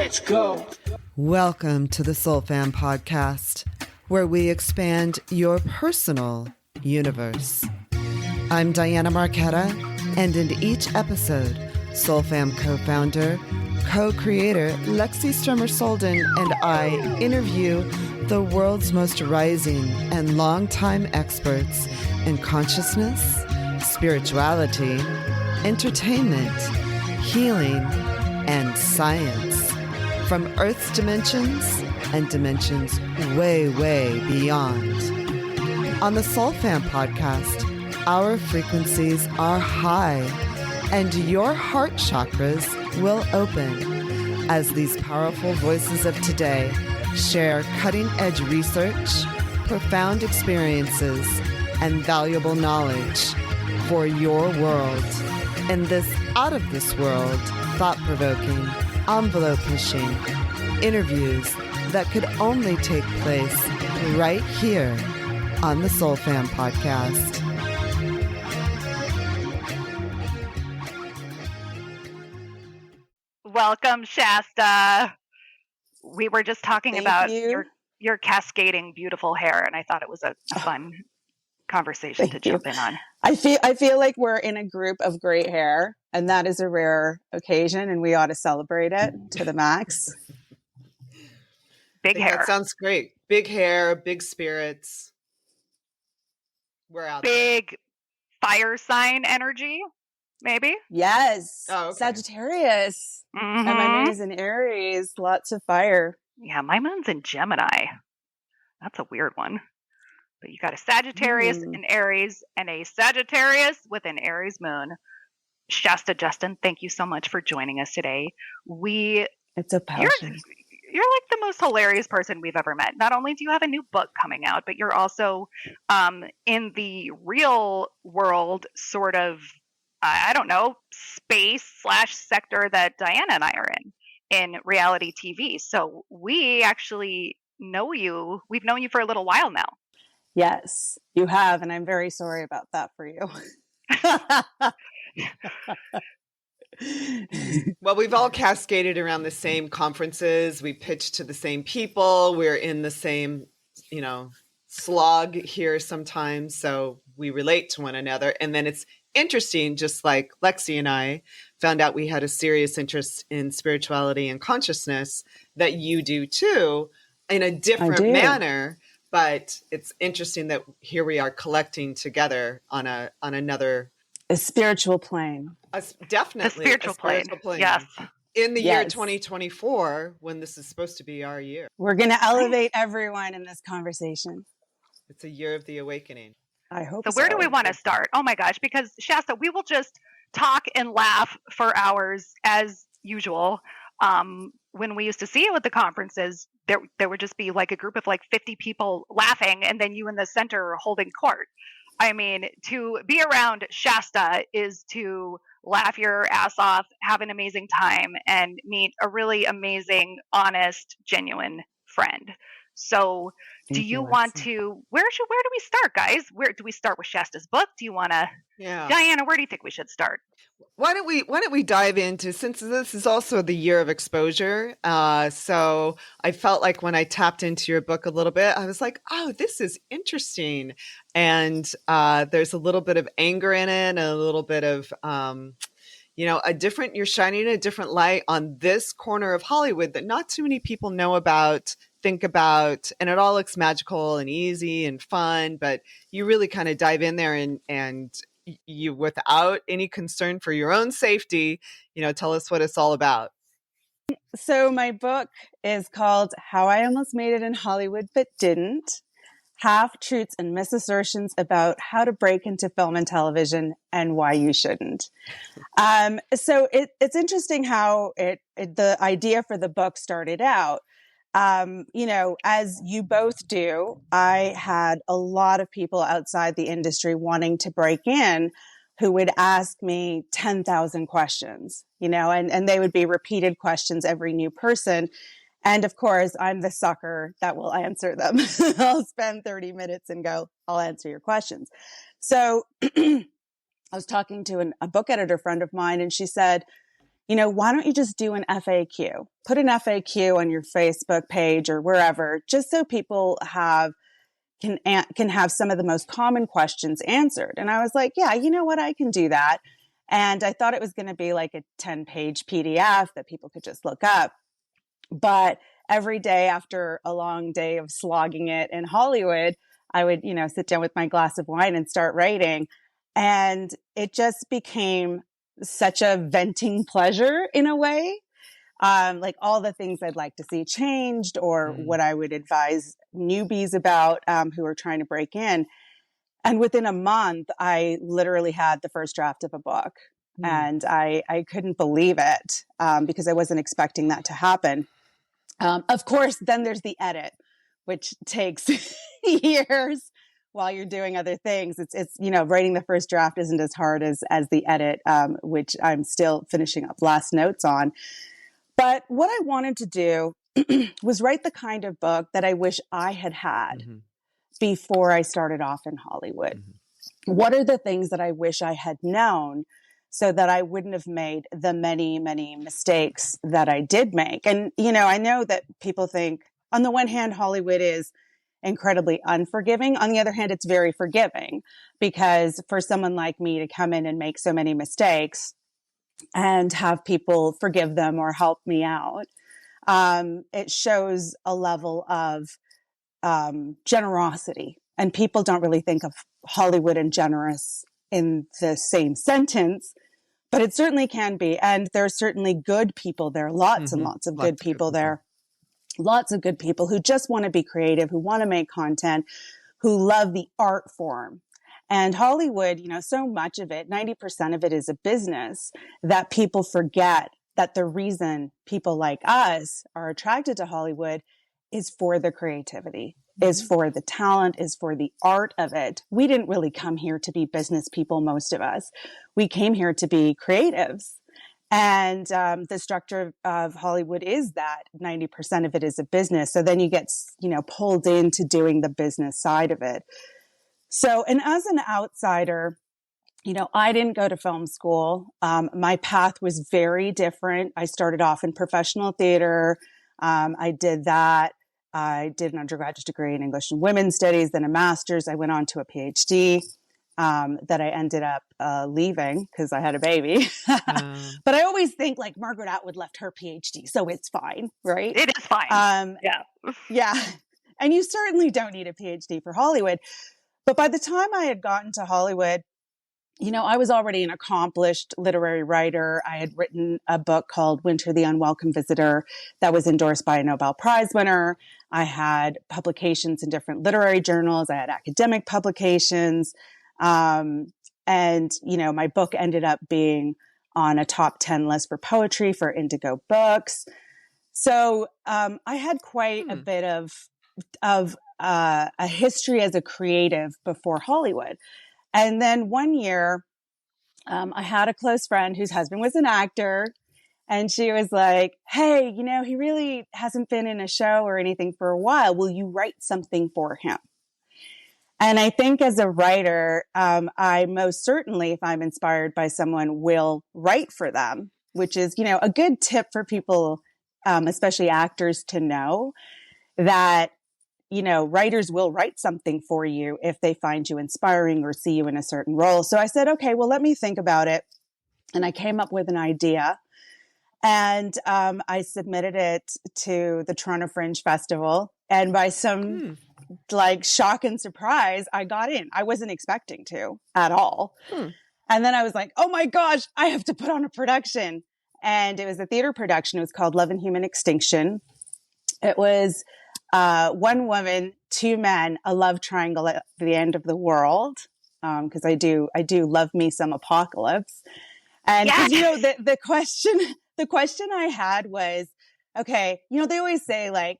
Let's go. Welcome to the Soul Fam podcast, where we expand your personal universe. I'm Diana Marquetta, and in each episode, Soul Fam co-founder, co-creator Lexi Strummer-Solden and I interview the world's most rising and longtime experts in consciousness, spirituality, entertainment, healing, and science. From Earth's dimensions and dimensions way, way beyond. On the Soul Fam podcast, our frequencies are high and your heart chakras will open as these powerful voices of today share cutting-edge research, profound experiences, and valuable knowledge for your world in this out-of-this-world, thought-provoking, envelope-pushing interviews that could only take place right here on the Soul Fam podcast. Welcome, Shaista. We were just talking about your cascading beautiful hair, and I thought it was a fun conversation to jump in on. I feel like we're in a group of great hair, and that is a rare occasion, and we ought to celebrate it to the max. Big hair. That sounds great. Big hair, big spirits. We're out big there. Fire sign energy, maybe? Yes. Oh, okay. Sagittarius. Mm-hmm. And my moon is in Aries. Lots of fire. Yeah, my moon's in Gemini. That's a weird one. But you got a Sagittarius in Aries and a Sagittarius with an Aries moon. Shaista Justin, thank you so much for joining us today. It's a pleasure. You're like the most hilarious person we've ever met. Not only do you have a new book coming out, but you're also in the real world sort of, I don't know, space/sector that Diana and I are in reality TV. So we actually know you. We've known you for a little while now. Yes, you have. And I'm very sorry about that for you. Well, we've all cascaded around the same conferences. We pitch to the same people. We're in the same, slog here sometimes. So we relate to one another. And then it's interesting, just like Lexi and I found out we had a serious interest in spirituality and consciousness, that you do too, in a different manner. But it's interesting that here we are collecting together on another spiritual plane. Definitely a spiritual plane. Yes. In the year 2024, when this is supposed to be our year. We're going to elevate everyone in this conversation. It's a year of the awakening. I hope so. So where do we want to start? Oh my gosh, because Shasta, we will just talk and laugh for hours as usual. When we used to see you at the conferences, there would just be like a group of like 50 people laughing and then you in the center holding court. I mean, to be around Shasta is to laugh your ass off, have an amazing time, and meet a really amazing, honest, genuine friend. So do you want to, where do we start, guys? Where do we start with Shasta's book? Do you want to, Diana, where do you think we should start? Why don't we dive into, since this is also the year of exposure. So I felt like when I tapped into your book a little bit, I was like, oh, this is interesting. And there's a little bit of anger in it and a little bit of, you're shining a different light on this corner of Hollywood that not too many people know about, think about, and it all looks magical and easy and fun, but you really kind of dive in there and you, without any concern for your own safety, tell us what it's all about. So my book is called How I Almost Made It in Hollywood But Didn't: Half-Truths and Misassertions About How to Break into Film and Television and Why You Shouldn't. So it's interesting how the idea for the book started out. As you both do, I had a lot of people outside the industry wanting to break in who would ask me 10,000 questions, and they would be repeated questions, every new person. And of course, I'm the sucker that will answer them. I'll spend 30 minutes and go, I'll answer your questions. So I was talking to a book editor friend of mine, and she said, why don't you just do an FAQ? Put an FAQ on your Facebook page or wherever, just so people can have some of the most common questions answered. And I was like, yeah, you know what? I can do that. And I thought it was going to be like a 10-page PDF that people could just look up. But every day after a long day of slogging it in Hollywood, I would, sit down with my glass of wine and start writing. And it just became such a venting pleasure in a way. Like all the things I'd like to see changed, or what I would advise newbies about who are trying to break in. And within a month, I literally had the first draft of a book. And I couldn't believe it because I wasn't expecting that to happen. Of course, then there's the edit, which takes years while you're doing other things. It's writing the first draft isn't as hard as the edit, which I'm still finishing up last notes on. But what I wanted to do was write the kind of book that I wish I had had before I started off in Hollywood. What are the things that I wish I had known so that I wouldn't have made the many, many mistakes that I did make? And, I know that people think, on the one hand, Hollywood is incredibly unforgiving. On the other hand, it's very forgiving, because for someone like me to come in and make so many mistakes and have people forgive them or help me out, it shows a level of generosity. And people don't really think of Hollywood and generous in the same sentence, but it certainly can be. And there are certainly good people there, lots and lots of good people there. Lots of good people who just want to be creative, who want to make content, who love the art form. And Hollywood, so much of it, 90% of it is a business, that people forget that the reason people like us are attracted to Hollywood is for the creativity, is for the talent, is for the art of it. We didn't really come here to be business people, most of us. We came here to be creatives. And the structure of Hollywood is that 90% of it is a business. So then you get, pulled into doing the business side of it. So, and as an outsider, I didn't go to film school. My path was very different. I started off in professional theater. I did that. I did an undergraduate degree in English and Women's Studies, then a master's. I went on to a PhD that I ended up leaving because I had a baby. But I always think like Margaret Atwood left her PhD, so it's fine, right? It is fine. Yeah. And you certainly don't need a PhD for Hollywood. But by the time I had gotten to Hollywood, I was already an accomplished literary writer. I had written a book called Winter the Unwelcome Visitor that was endorsed by a Nobel Prize winner. I had publications in different literary journals. I had academic publications. And, my book ended up being on a top 10 list for poetry for Indigo Books. So I had quite a bit of a history as a creative before Hollywood. And then one year, I had a close friend whose husband was an actor. And she was like, hey, he really hasn't been in a show or anything for a while. Will you write something for him? And I think as a writer, I most certainly, if I'm inspired by someone, will write for them, which is, a good tip for people, especially actors, to know that writers will write something for you if they find you inspiring or see you in a certain role. So I said, okay, well, let me think about it. And I came up with an idea, and I submitted it to the Toronto Fringe Festival. And by some shock and surprise, I got in. I wasn't expecting to at all. And then I was like, oh my gosh, I have to put on a production. And it was a theater production. It was called Love and Human Extinction. It was one woman, two men, a love triangle at the end of the world. Because I do love me some apocalypse. And because the question I had was, okay, they always say like,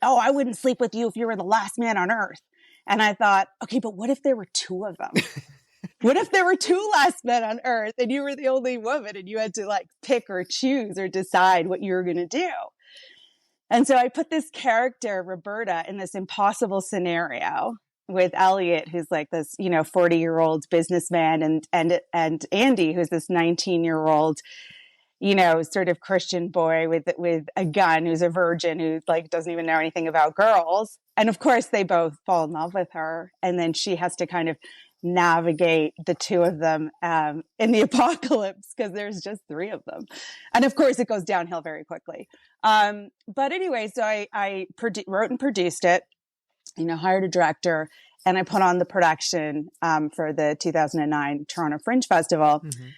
oh, I wouldn't sleep with you if you were the last man on earth. And I thought, okay, but what if there were two of them? What if there were two last men on earth and you were the only woman and you had to like pick or choose or decide what you were going to do? And so I put this character, Roberta, in this impossible scenario with Elliot, who's like this, 40-year-old businessman, and Andy, who's this 19-year-old, sort of Christian boy with a gun who's a virgin who like doesn't even know anything about girls. And of course they both fall in love with her. And then she has to kind of navigate the two of them in the apocalypse because there's just three of them. And of course it goes downhill very quickly. But anyway, so I wrote and produced it, hired a director, and I put on the production for the 2009 Toronto Fringe Festival. Mm-hmm.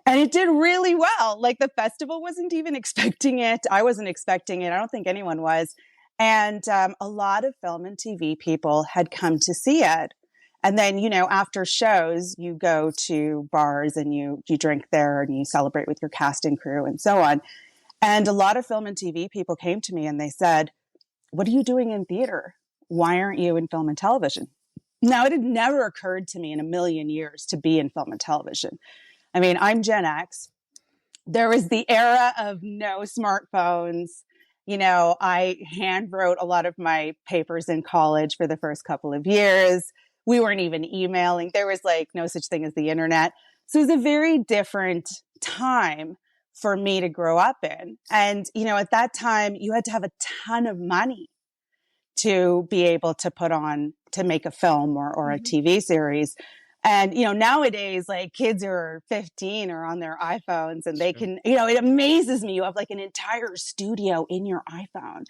And it did really well. Like the festival wasn't even expecting it. I wasn't expecting it. I don't think anyone was. And a lot of film and TV people had come to see it. And then, after shows, you go to bars and you drink there and you celebrate with your cast and crew and so on. And a lot of film and TV people came to me and they said, "What are you doing in theater? Why aren't you in film and television?" Now, it had never occurred to me in a million years to be in film and television. I mean, I'm Gen X. There was the era of no smartphones. I hand wrote a lot of my papers in college for the first couple of years. We weren't even emailing. There was like no such thing as the internet. So it was a very different time for me to grow up in. And, at that time, you had to have a ton of money to be able to make a film or a TV series. And, nowadays, like kids who are 15 are on their iPhones and they can, it amazes me. You have like an entire studio in your iPhone.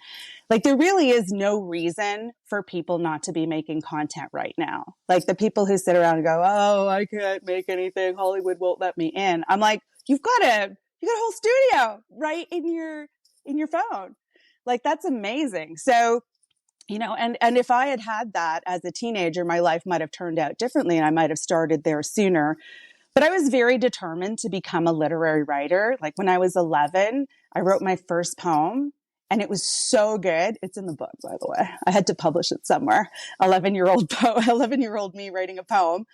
Like there really is no reason for people not to be making content right now. Like the people who sit around and go, "Oh, I can't make anything. Hollywood won't let me in." I'm like, you got a whole studio right in your phone. Like that's amazing. So, and if I had that as a teenager, my life might have turned out differently and I might have started there sooner. But I was very determined to become a literary writer. Like when I was 11, I wrote my first poem and it was so good. It's in the book, by the way. I had to publish it somewhere. 11-year-old me writing a poem.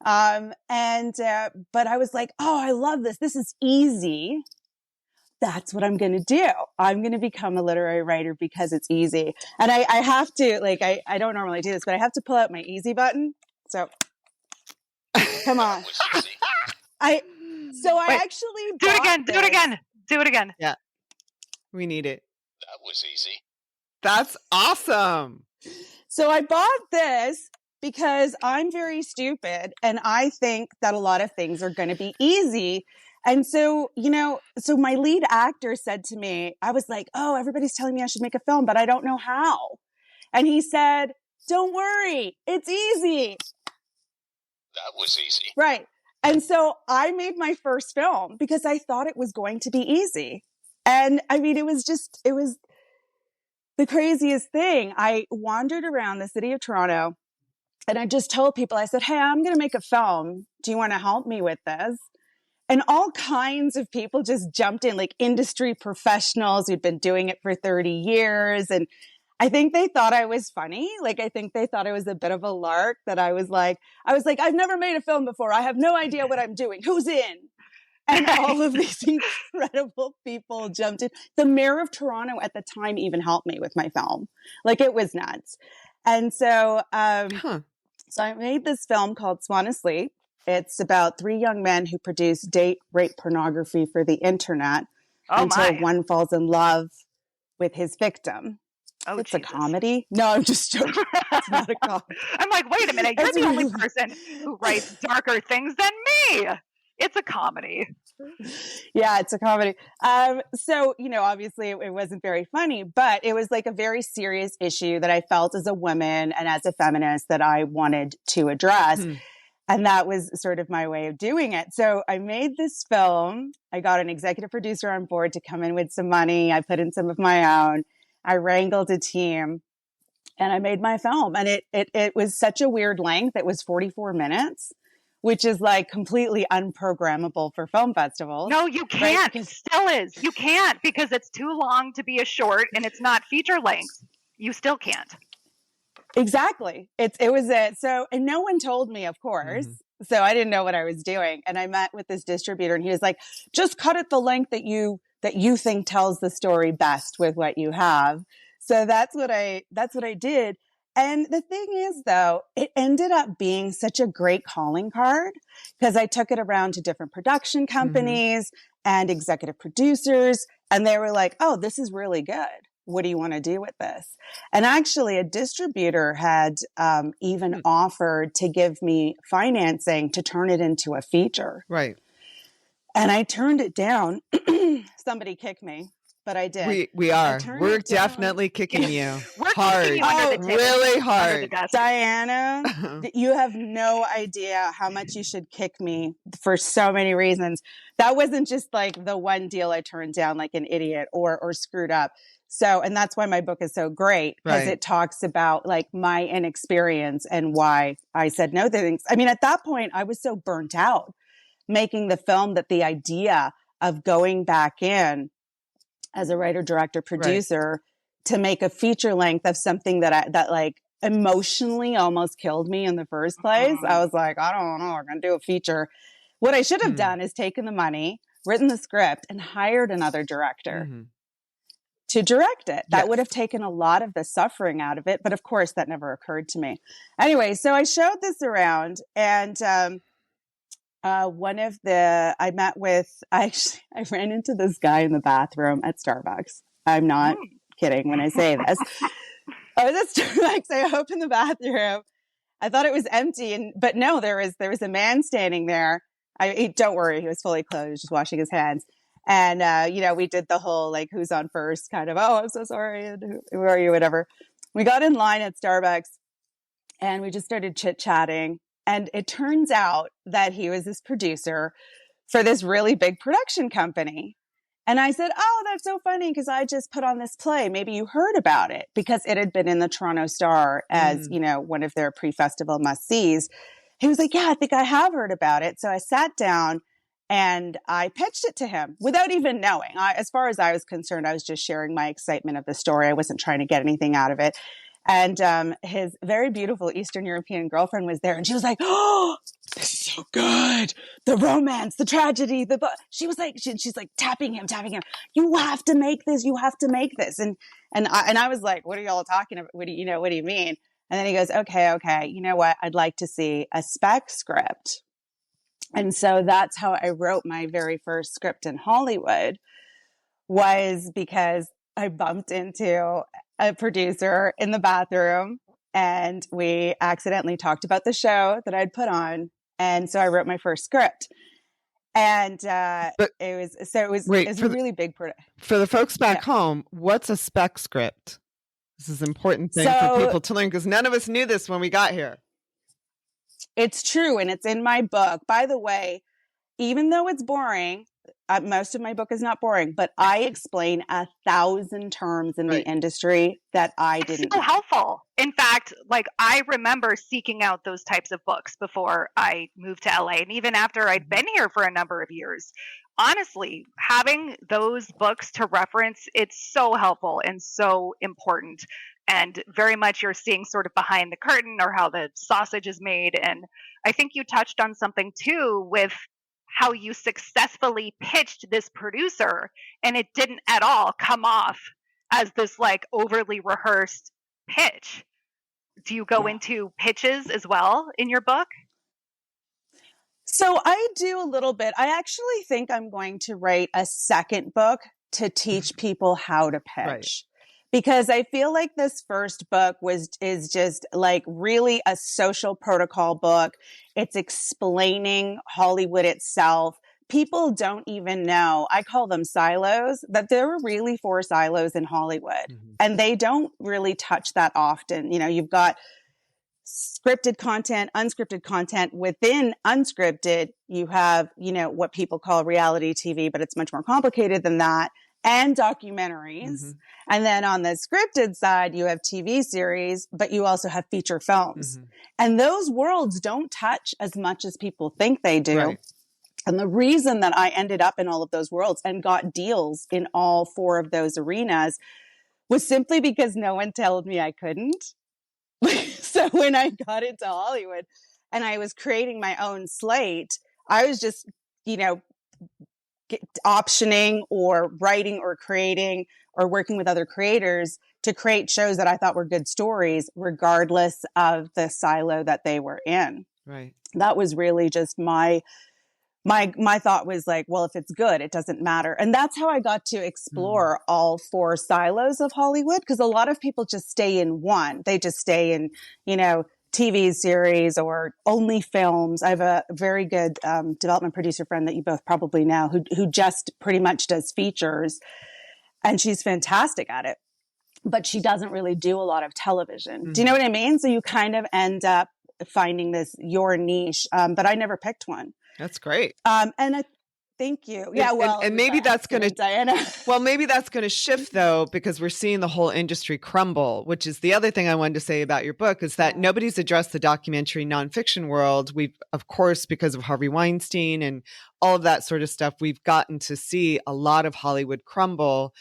But I was like, "Oh, I love this. This is easy. That's what I'm going to do. I'm going to become a literary writer because it's easy." And I have to, like, I don't normally do this, but I have to pull out my easy button. So come on. I actually do it again. Yeah. We need it. That was easy. That's awesome. So I bought this because I'm very stupid and I think that a lot of things are going to be easy. And so, so my lead actor said to me, I was like, "Oh, everybody's telling me I should make a film, but I don't know how." And he said, "Don't worry, it's easy." That was easy. Right. And so I made my first film because I thought it was going to be easy. And I mean, it was the craziest thing. I wandered around the city of Toronto and I just told people, I said, "Hey, I'm going to make a film. Do you want to help me with this?" And all kinds of people just jumped in, like industry professionals who'd been doing it for 30 years. And I think they thought I was funny. Like, I think they thought I was a bit of a lark, that I was like, "I've never made a film before. I have no idea what I'm doing. Who's in?" And all of these incredible people jumped in. The mayor of Toronto at the time even helped me with my film. Like, it was nuts. And so, so I made this film called Swan Asleep. It's about three young men who produce date rape pornography for the internet until one falls in love with his victim. Oh, it's Jesus. A comedy. No, I'm just joking. It's not a comedy. I'm like, wait a minute. You're the only person who writes darker things than me. It's a comedy. Yeah, it's a comedy. So, obviously it wasn't very funny, but it was like a very serious issue that I felt as a woman and as a feminist that I wanted to address. And that was sort of my way of doing it. So I made this film. I got an executive producer on board to come in with some money. I put in some of my own. I wrangled a team and I made my film. And it was such a weird length. It was 44 minutes, which is like completely unprogrammable for film festivals. No, you can't. Right? It still is. You can't because it's too long to be a short and it's not feature length. You still can't. Exactly. So, and no one told me, of course. Mm-hmm. So I didn't know what I was doing. And I met with this distributor and he was like, "Just cut it the length that you think tells the story best with what you have." So that's what I did. And the thing is, though, it ended up being such a great calling card because I took it around to different production companies and executive producers. And they were like, oh, this is really good. What do you want to do with this? And actually, a distributor had even offered to give me financing to turn it into a feature. Right. And I turned it down. Somebody kicked me, but I did. We are. turned We're it down. definitely kicking you. We're hard. kicking you under the table, really under the hard. desk. Diana, you have no idea how much you should kick me for so many reasons. That wasn't just like the one deal I turned down like an idiot or screwed up. So, and that's why my book is so great, because Right. it talks about like my inexperience and why I said no to things. I mean, at that point, I was so burnt out making the film that the idea of going back in as a writer, director, producer to make a feature length of something that like emotionally almost killed me in the first place. I was like, I don't know, we're going to do a feature. What I should have done is taken the money, written the script, and hired another director to direct it. That would have taken a lot of the suffering out of it. But of course, that never occurred to me. Anyway, so I showed this around, and I ran into this guy in the bathroom at Starbucks. I'm not kidding when I say this. I was at Starbucks. I opened the bathroom. I thought it was empty, but no, there was a man standing there. Don't worry, he was fully clothed. He was just washing his hands. And we did the whole like who's on first kind of, oh, I'm so sorry, and who are you, whatever. We got in line at Starbucks and we just started chit-chatting. And it turns out that he was this producer for this really big production company. And I said, oh, that's so funny because I just put on this play. Maybe you heard about it, because it had been in the Toronto Star as, one of their pre-festival must-sees. He was like, yeah, I think I have heard about it. So I sat down and I pitched it to him without even knowing. As far as I was concerned, I was just sharing my excitement of the story. I wasn't trying to get anything out of it. And his very beautiful Eastern European girlfriend was there, and she was like, "Oh, this is so good! The romance, the tragedy, She was like, she's like tapping him. You have to make this. You have to make this." And I was like, "What are y'all talking about? What do you mean?" And then he goes, "Okay. You know what? I'd like to see a spec script." And so that's how I wrote my very first script in Hollywood, was because I bumped into a producer in the bathroom and we accidentally talked about the show that I'd put on. And so I wrote my first script. And it was a really big production. For the folks back home, what's a spec script? This is an important thing for people to learn, because none of us knew this when we got here. It's true. And it's in my book. By the way, even though it's boring, most of my book is not boring, but I explain 1,000 terms in the industry that I didn't. So helpful. In fact, like I remember seeking out those types of books before I moved to LA, and even after I'd been here for a number of years. Honestly, having those books to reference, it's so helpful and so important. And very much you're seeing sort of behind the curtain, or how the sausage is made. And I think you touched on something too with how you successfully pitched this producer, and it didn't at all come off as this like overly rehearsed pitch. Do you go into pitches as well in your book? So I do a little bit. I actually think I'm going to write a second book to teach people how to pitch. Because I feel like this first book is just like really a social protocol book. It's explaining Hollywood itself. People don't even know, I call them silos, that there are really 4 silos in Hollywood. And they don't really touch that often. You've got scripted content, unscripted content. Within unscripted, you have, what people call reality TV, but it's much more complicated than that. And documentaries. And then on the scripted side, you have TV series, but you also have feature films. And those worlds don't touch as much as people think they do. And the reason that I ended up in all of those worlds and got deals in all 4 of those arenas was simply because no one told me I couldn't. So when I got into Hollywood and I was creating my own slate, I was just, optioning or writing or creating or working with other creators to create shows that I thought were good stories, regardless of the silo that they were in. That was really just my my thought was like, well, if it's good, it doesn't matter. And that's how I got to explore all four silos of Hollywood, because a lot of people just stay in one. They just stay in, TV series or only films. I have a very good development producer friend that you both probably know who just pretty much does features, and she's fantastic at it. But she doesn't really do a lot of television. Do you know what I mean? So you kind of end up finding your niche. But I never picked one. That's great. Thank you. Yeah, well, and maybe that's going to Diana. Well, maybe that's going to shift though, because we're seeing the whole industry crumble. Which is the other thing I wanted to say about your book is that nobody's addressed the documentary nonfiction world. We've, of course, because of Harvey Weinstein and all of that sort of stuff, we've gotten to see a lot of Hollywood crumble.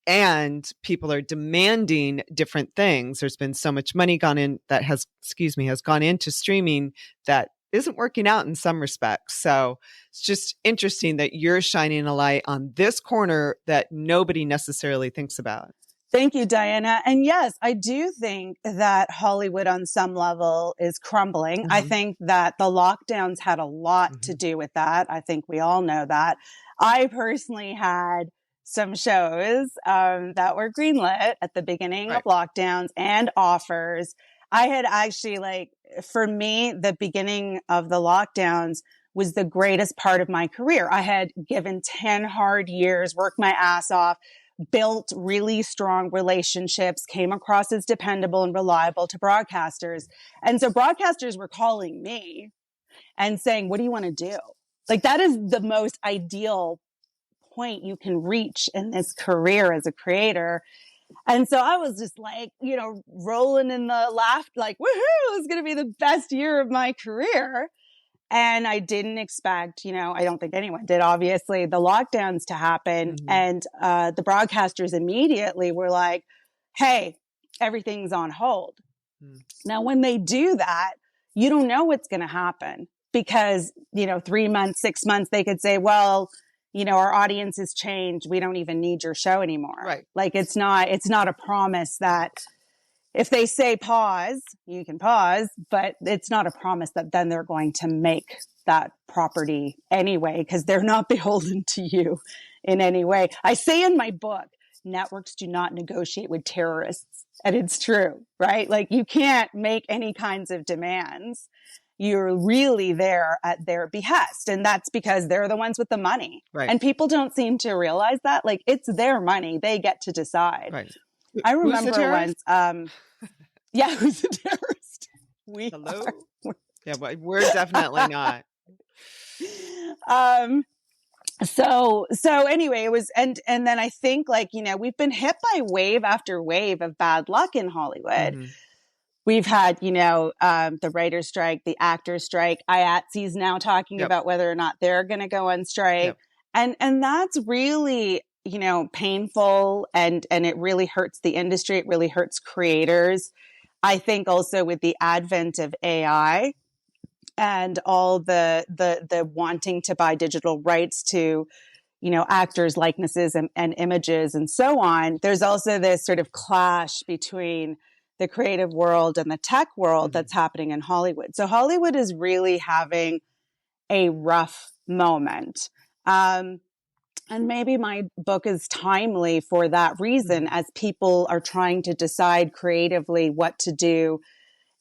And people are demanding different things. There's been so much money gone into streaming that isn't working out in some respects. So it's just interesting that you're shining a light on this corner that nobody necessarily thinks about. Thank you, Diana. And yes, I do think that Hollywood on some level is crumbling. I think that the lockdowns had a lot to do with that. I think we all know that. I personally had some shows that were greenlit at the beginning of lockdowns and offers. I had actually, for me, the beginning of the lockdowns was the greatest part of my career. I had given 10 hard years, worked my ass off, built really strong relationships, came across as dependable and reliable to broadcasters. And so broadcasters were calling me and saying, what do you want to do? That is the most ideal point you can reach in this career as a creator. And so I was just rolling in the laugh, woohoo, it's going to be the best year of my career. And I didn't expect, I don't think anyone did, obviously, the lockdowns to happen. And the broadcasters immediately were like, hey, everything's on hold. Now, when they do that, you don't know what's going to happen because, 3 months, 6 months, they could say, well, our audience has changed. We don't even need your show anymore. Right. It's not a promise that if they say pause, you can pause, but it's not a promise that then they're going to make that property anyway, because they're not beholden to you in any way. I say in my book, networks do not negotiate with terrorists. And it's true, right? You can't make any kinds of demands. You're really there at their behest. And that's because they're the ones with the money. Right. And people don't seem to realize that. It's their money. They get to decide. Right. I remember once, who's a terrorist? Hello? Yeah, but we're definitely not. So anyway, it was, and then I think we've been hit by wave after wave of bad luck in Hollywood. We've had, the writer's strike, the actor's strike. IATSE's now talking about whether or not they're going to go on strike. And that's really, painful and it really hurts the industry. It really hurts creators. I think also with the advent of AI and all the wanting to buy digital rights to, actors' likenesses and images and so on, there's also this sort of clash between the creative world and the tech world that's happening in Hollywood. So Hollywood is really having a rough moment. And maybe my book is timely for that reason, as people are trying to decide creatively what to do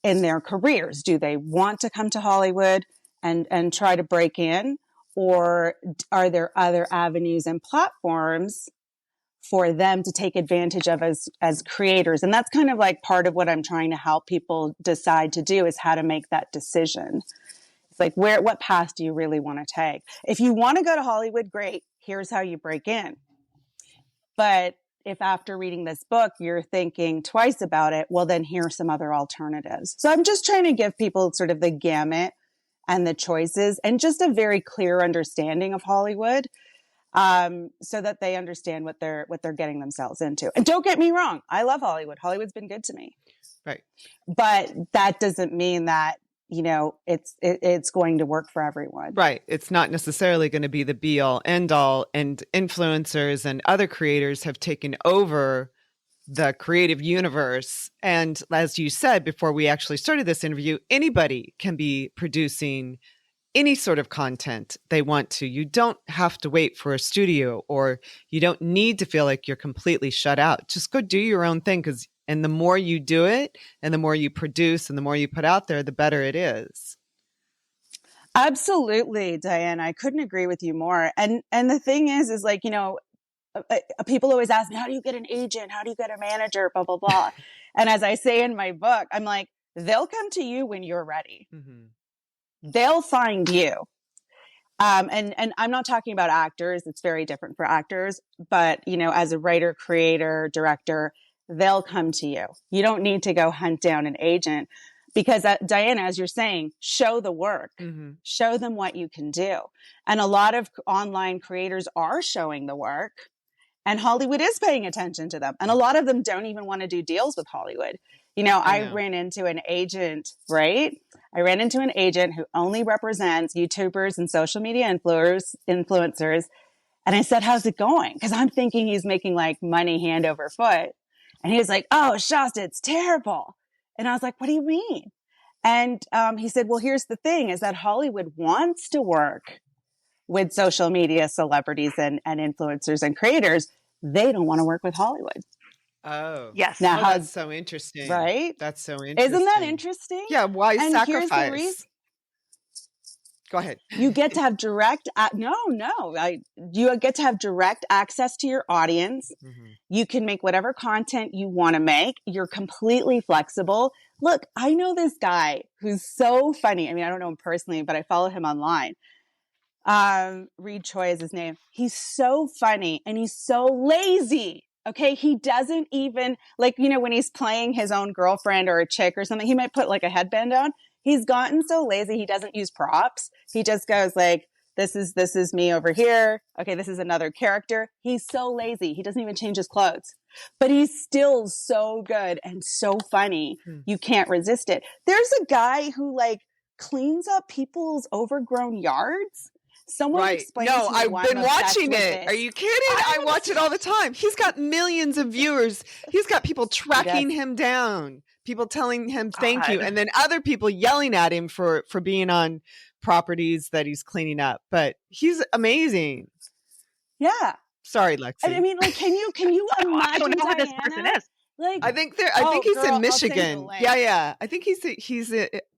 in their careers. Do they want to come to Hollywood and try to break in? Or are there other avenues and platforms for them to take advantage of as creators? And that's kind of part of what I'm trying to help people decide to do, is how to make that decision. It's what path do you really want to take? If you want to go to Hollywood, great. Here's how you break in. But if after reading this book, you're thinking twice about it, well, then here's some other alternatives. So I'm just trying to give people sort of the gamut and the choices and just a very clear understanding of Hollywood. So that they understand what they're getting themselves into. And don't get me wrong, I love Hollywood. Hollywood's been good to me. Right. But that doesn't mean that, it's going to work for everyone. Right. It's not necessarily going to be the be all end all, and influencers and other creators have taken over the creative universe. And as you said before we actually started this interview, anybody can be producing any sort of content they want to. You don't have to wait for a studio, or you don't need to feel like you're completely shut out. Just go do your own thing, and the more you do it and the more you produce and the more you put out there, the better it is. Absolutely, Diane. I couldn't agree with you more. And the thing is like, people always ask me, how do you get an agent? How do you get a manager? Blah, blah, blah. And as I say in my book, I'm like, they'll come to you when you're ready. Mm-hmm. They'll find you. And I'm not talking about actors. It's very different for actors. But, as a writer, creator, director, they'll come to you. You don't need to go hunt down an agent because, Diana, as you're saying, show the work. Mm-hmm. Show them what you can do. And a lot of online creators are showing the work. And Hollywood is paying attention to them. And a lot of them don't even want to do deals with Hollywood. I ran into an agent, right? I ran into an agent who only represents YouTubers and social media influencers. And I said, how's it going? Because I'm thinking he's making like money hand over foot. And he was like, oh, Shasta, it's terrible. And I was like, what do you mean? And he said, well, here's the thing is that Hollywood wants to work with social media celebrities and influencers and creators. They don't want to work with Hollywood. Oh, yes. Now, that's so interesting. Right? That's so interesting. Isn't that interesting? Yeah. Why and sacrifice? Here's the reason. Go ahead. You get to have you get to have direct access to your audience. Mm-hmm. You can make whatever content you want to make. You're completely flexible. Look, I know this guy who's so funny. I mean, I don't know him personally, but I follow him online. Reed Choi is his name. He's so funny and he's so lazy. Okay. He doesn't even when he's playing his own girlfriend or a chick or something, he might put like a headband on. He's gotten so lazy. He doesn't use props. He just goes like, this is me over here. Okay. This is another character. He's so lazy. He doesn't even change his clothes, but he's still so good and so funny. You can't resist it. There's a guy who cleans up people's overgrown yards. Someone explain to me I've why been I'm obsessed watching with it. this. Are you kidding? I watch it all the time. He's got millions of viewers. He's got people tracking him down, people telling him thank you, and then other people yelling at him for being on properties that he's cleaning up. But he's amazing. Yeah. Sorry, Lexi. I mean, can you imagine? I don't know who this person is. I think he's in Michigan. Yeah. I think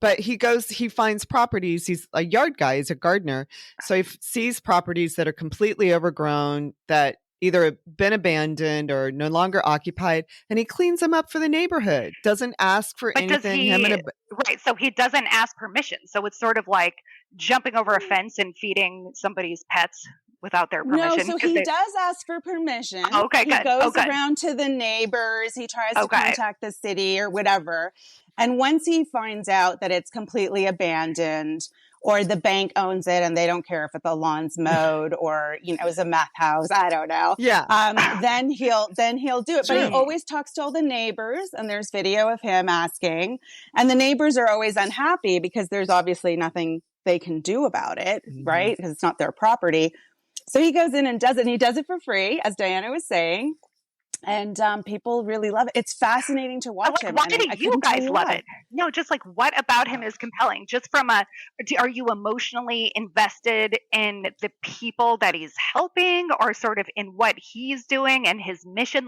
but he finds properties. He's a yard guy. He's a gardener. So he sees properties that are completely overgrown, that either have been abandoned or no longer occupied, and he cleans them up for the neighborhood. Doesn't ask for anything. Right. So he doesn't ask permission. So it's sort of like jumping over a fence and feeding somebody's pets without their permission. No, so he does ask for permission. Okay, he goes around to the neighbors. He tries to contact the city or whatever. And once he finds out that it's completely abandoned, or the bank owns it and they don't care if the lawn's mowed, or it's a meth house, I don't know. Yeah. Then he'll do it. But he always talks to all the neighbors, and there's video of him asking. And the neighbors are always unhappy because there's obviously nothing they can do about it, right? Because it's not their property. So he goes in and does it, and he does it for free, as Diana was saying. And people really love it. It's fascinating to watch him. Why do you guys love it? No, just what about him is compelling? Just are you emotionally invested in the people that he's helping, or sort of in what he's doing and his mission?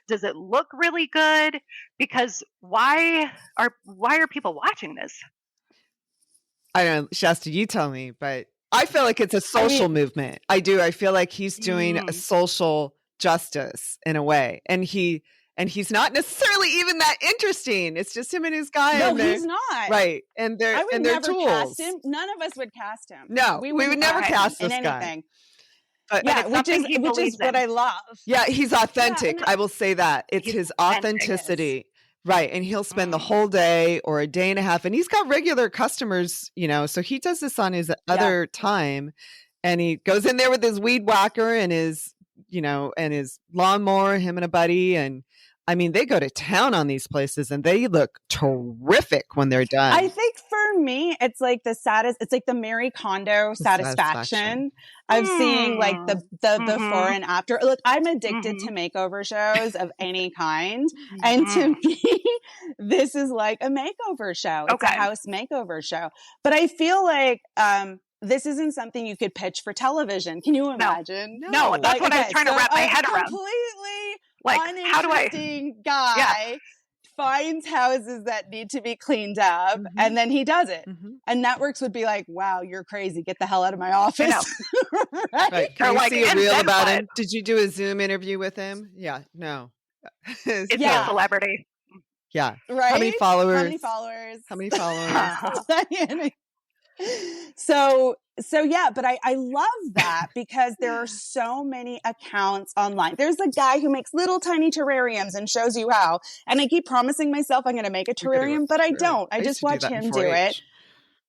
Does it look really good? Because why are people watching this? I don't know, Shasta, you tell me, but I feel like it's a social movement. I do. I feel like he's doing a social justice in a way. And he's not necessarily even that interesting. It's just him and his guy. No, he's not. Right. And they're tools. Cast him. None of us would cast him. No, we would never cast this guy. But which is what I love. Yeah, he's authentic. I will say that. It's his authenticity. Right. And he'll spend the whole day or a day and a half, and he's got regular customers, so he does this on his other time, and he goes in there with his weed whacker and his, and his lawnmower, him and a buddy. And I mean, they go to town on these places and they look terrific when they're done. I think for me, it's like the Marie Kondo satisfaction of seeing the before and after. Look, I'm addicted to makeover shows of any kind. And to me, this is like a makeover show. It's a house makeover show. But I feel like this isn't something you could pitch for television. Can you imagine? No, that's what I was trying to wrap my head around. Completely Like, how do I? uninteresting guy finds houses that need to be cleaned up, and then he does it. And networks would be like, wow, you're crazy. Get the hell out of my office. Right. Can you see a reel about him? Did you do a Zoom interview with him? Yeah. No. It's a celebrity. Yeah. Right. How many followers? How many followers? So yeah, but I love that because there are so many accounts online. There's a guy who makes little tiny terrariums and shows you how. And I keep promising myself I'm going to make a terrarium, but I don't. I just watch him do it.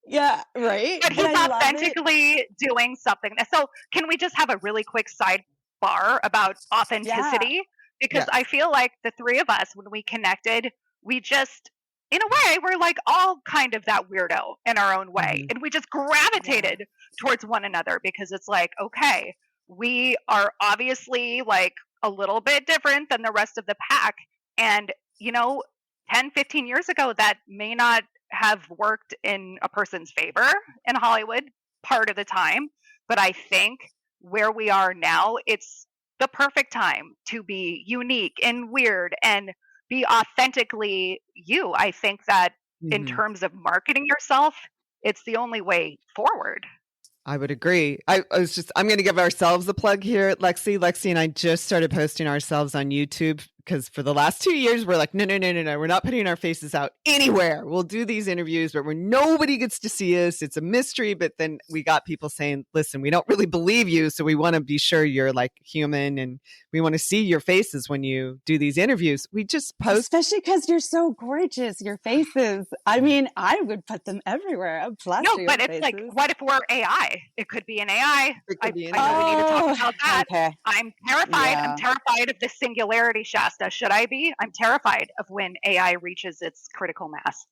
Yeah, right. But he's authentically doing something. So can we just have a really quick sidebar about authenticity? Yeah. Because I feel like the three of us, when we connected, we just, in a way, we're like all kind of that weirdo in our own way. And we just gravitated towards one another because it's like, okay, we are obviously like a little bit different than the rest of the pack. And, 10, 15 years ago, that may not have worked in a person's favor in Hollywood part of the time. But I think where we are now, it's the perfect time to be unique and weird and be authentically you. I think that in terms of marketing yourself, it's the only way forward. I would agree. I'm going to give ourselves a plug here at Lexi. Lexi and I just started posting ourselves on YouTube because for the last 2 years, we're like, no. We're not putting our faces out anywhere. We'll do these interviews, but where nobody gets to see us. It's a mystery. But then we got people saying, listen, we don't really believe you. So we want to be sure you're like human and we want to see your faces when you do these interviews. We just post. Especially because you're so gorgeous, your faces. I mean, I would put them everywhere. I'd plaster your but it's faces. like, what if we're AI? It could be an AI. I know we need to talk about that. Okay. I'm terrified. Yeah. I'm terrified of the singularity, Shasta. Should I be? I'm terrified of when AI reaches its critical mass.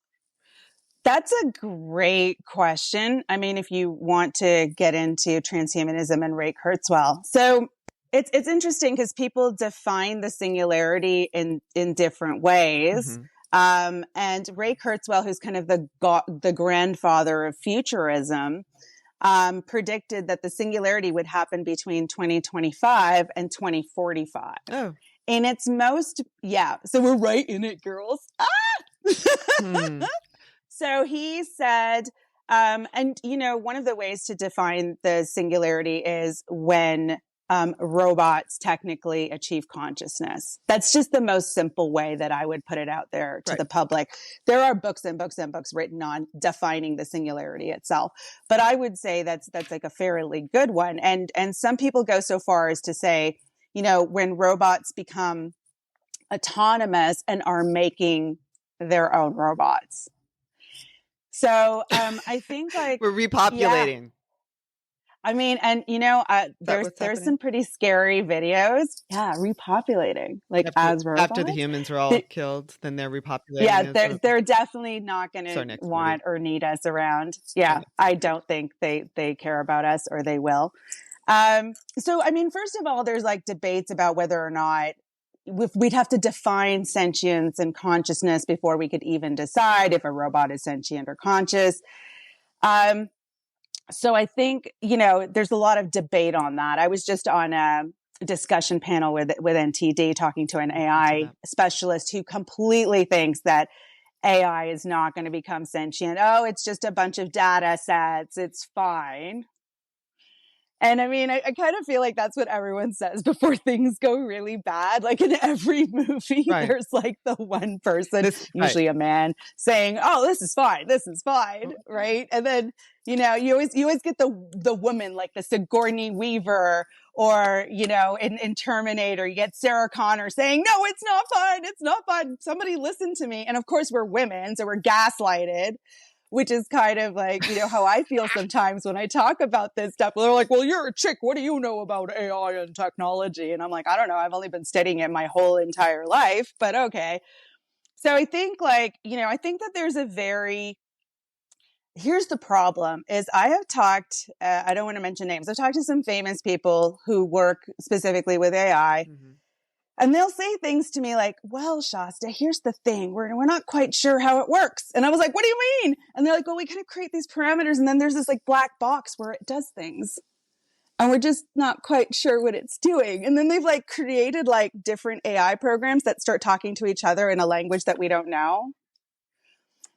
That's a great question. I mean, if you want to get into transhumanism and Ray Kurzweil. So it's interesting because people define the singularity in different ways. And Ray Kurzweil, who's kind of the grandfather of futurism, predicted that the singularity would happen between 2025 and 2045. Oh. In its most, so we're right in it, girls. So he said, and one of the ways to define the singularity is when robots technically achieve consciousness. That's just the most simple way that I would put it out there to the public. There are books and books and books written on defining the singularity itself, but I would say that's like a fairly good one. And some people go so far as to say, when robots become autonomous and are making their own robots. So I think like we're repopulating. Yeah. I mean, and there's some pretty scary videos. Yeah, repopulating as robots. After the humans are all killed, then they're repopulating. Yeah, they're definitely not going to want or need us around. Yeah, I don't think they care about us or they will. So, I mean, first of all, there's like debates about whether or not we'd have to define sentience and consciousness before we could even decide if a robot is sentient or conscious. So I think, there's a lot of debate on that. I was just on a discussion panel with NTD talking to an AI specialist who completely thinks that AI is not going to become sentient. Oh, it's just a bunch of data sets. It's fine. And I mean, I kind of feel like that's what everyone says before things go really bad. Like in every movie, there's like the one person, usually a man, saying, "Oh, this is fine. This is fine." Right. And then, you always get the woman like the Sigourney Weaver or, in Terminator, you get Sarah Connor saying, "No, it's not fine. It's not fine. Somebody listen to me." And of course we're women, so we're gaslighted. Which is kind of like, how I feel sometimes when I talk about this stuff. They're like, well, you're a chick. What do you know about AI and technology? And I'm like, I don't know. I've only been studying it my whole entire life, but okay. So I think I think that there's here's the problem is I have talked, I don't want to mention names. I've talked to some famous people who work specifically with AI. And they'll say things to me like, well, Shasta, here's the thing. We're not quite sure how it works. And I was like, what do you mean? And they're like, well, we kind of create these parameters. And then there's this like black box where it does things. And we're just not quite sure what it's doing. And then they've like created like different AI programs that start talking to each other in a language that we don't know.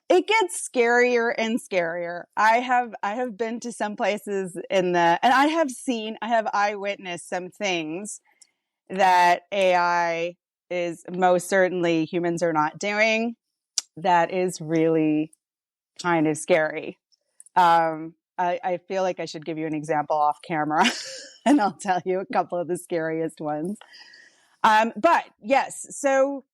It gets scarier and scarier. I have been to some places and I have eyewitnessed some things that AI is most certainly humans are not doing. That is really kind of scary. I feel like I should give you an example off camera and I'll tell you a couple of the scariest ones. But yes, so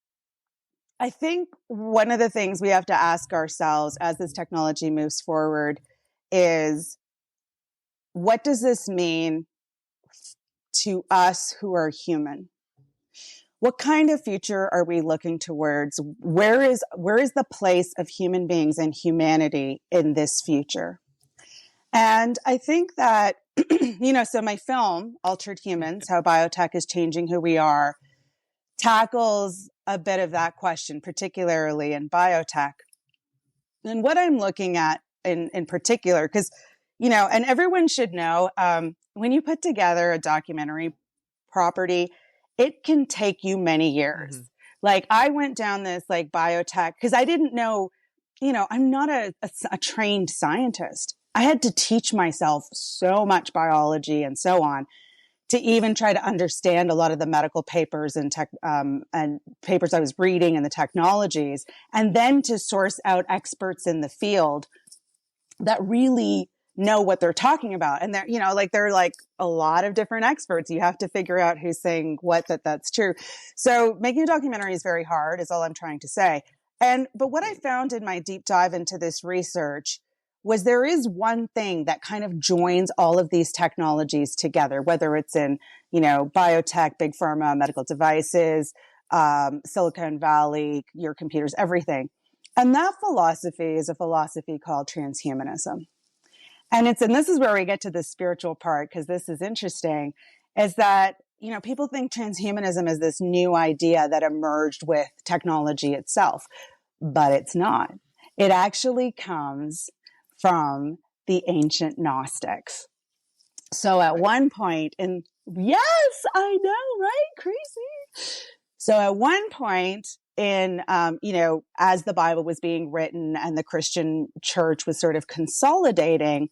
I think one of the things we have to ask ourselves as this technology moves forward is, what does this mean to us who are human? What kind of future are we looking towards? Where is the place of human beings and humanity in this future? And I think that, so my film, Altered Humans, How Biotech is Changing Who We Are, tackles a bit of that question, particularly in biotech. And what I'm looking at in particular, because, and everyone should know, when you put together a documentary property, it can take you many years. Mm-hmm. Like I went down this like biotech because I didn't know, I'm not a trained scientist. I had to teach myself so much biology and so on to even try to understand a lot of the medical papers and papers I was reading and the technologies, and then to source out experts in the field that really know what they're talking about. And they're like a lot of different experts. You have to figure out who's saying what, that's true. So making a documentary is very hard, is all I'm trying to say. But what I found in my deep dive into this research was there is one thing that kind of joins all of these technologies together, whether it's in, biotech, big pharma, medical devices, Silicon Valley, your computers, everything. And that philosophy is a philosophy called transhumanism. And this is where we get to the spiritual part, because this is interesting, is that, people think transhumanism is this new idea that emerged with technology itself, but it's not. It actually comes from the ancient Gnostics. So at one point yes, I know, right? Crazy. So at one point as the Bible was being written and the Christian church was sort of consolidating,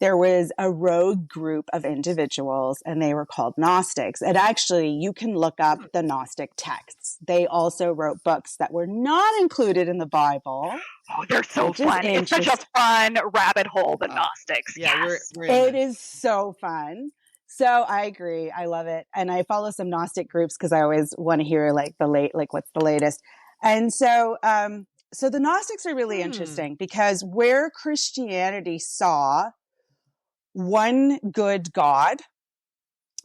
there was a rogue group of individuals and they were called Gnostics. And actually, you can look up the Gnostic texts. They also wrote books that were not included in the Bible. Oh, they're so fun. It's such a fun rabbit hole, the Gnostics. Yeah, yes. It is so fun. So I agree. I love it. And I follow some Gnostic groups because I always want to hear what's the latest. And so, so the Gnostics are really interesting because where Christianity saw one good God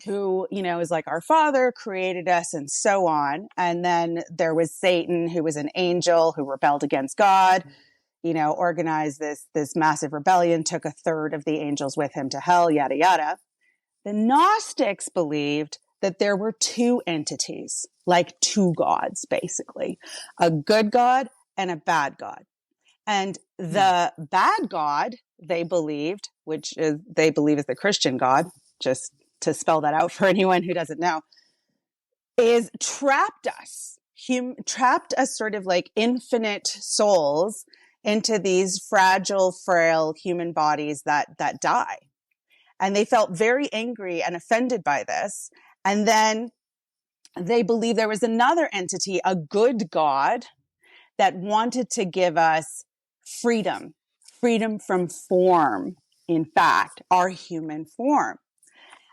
who, is like our Father, created us and so on. And then there was Satan, who was an angel who rebelled against God, organized this massive rebellion, took a third of the angels with him to hell, yada, yada. The Gnostics believed that there were two entities, like two gods, basically, a good God and a bad God. And the bad God, they believed, they believe is the Christian God, just to spell that out for anyone who doesn't know, is trapped us sort of like infinite souls into these fragile, frail human bodies that die. And they felt very angry and offended by this. And then they believed there was another entity, a good God, that wanted to give us freedom from form. In fact, our human form.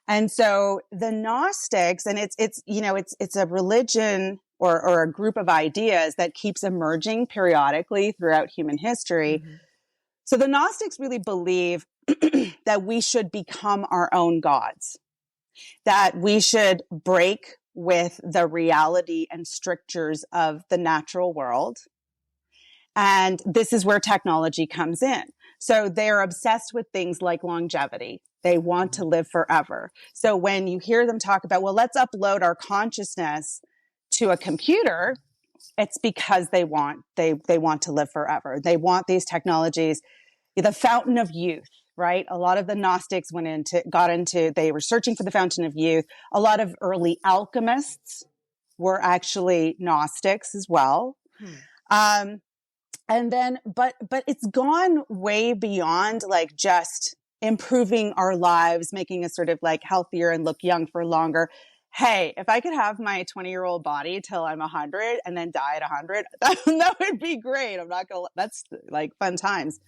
And so the Gnostics, and it's a religion or a group of ideas that keeps emerging periodically throughout human history. Mm-hmm. So the Gnostics really believe that we should become our own gods, that we should break with the reality and strictures of the natural world. And this is where technology comes in. So they're obsessed with things like longevity. They want to live forever. So when you hear them talk about, well, let's upload our consciousness to a computer, it's because they want to live forever. They want these technologies, the fountain of youth, right? A lot of the Gnostics they were searching for the fountain of youth. A lot of early alchemists were actually Gnostics as well. And then, but it's gone way beyond like just improving our lives, making us sort of like healthier and look young for longer. Hey, if I could have my 20-year-old body till I'm 100 and then die at 100, that would be great. That's like fun times.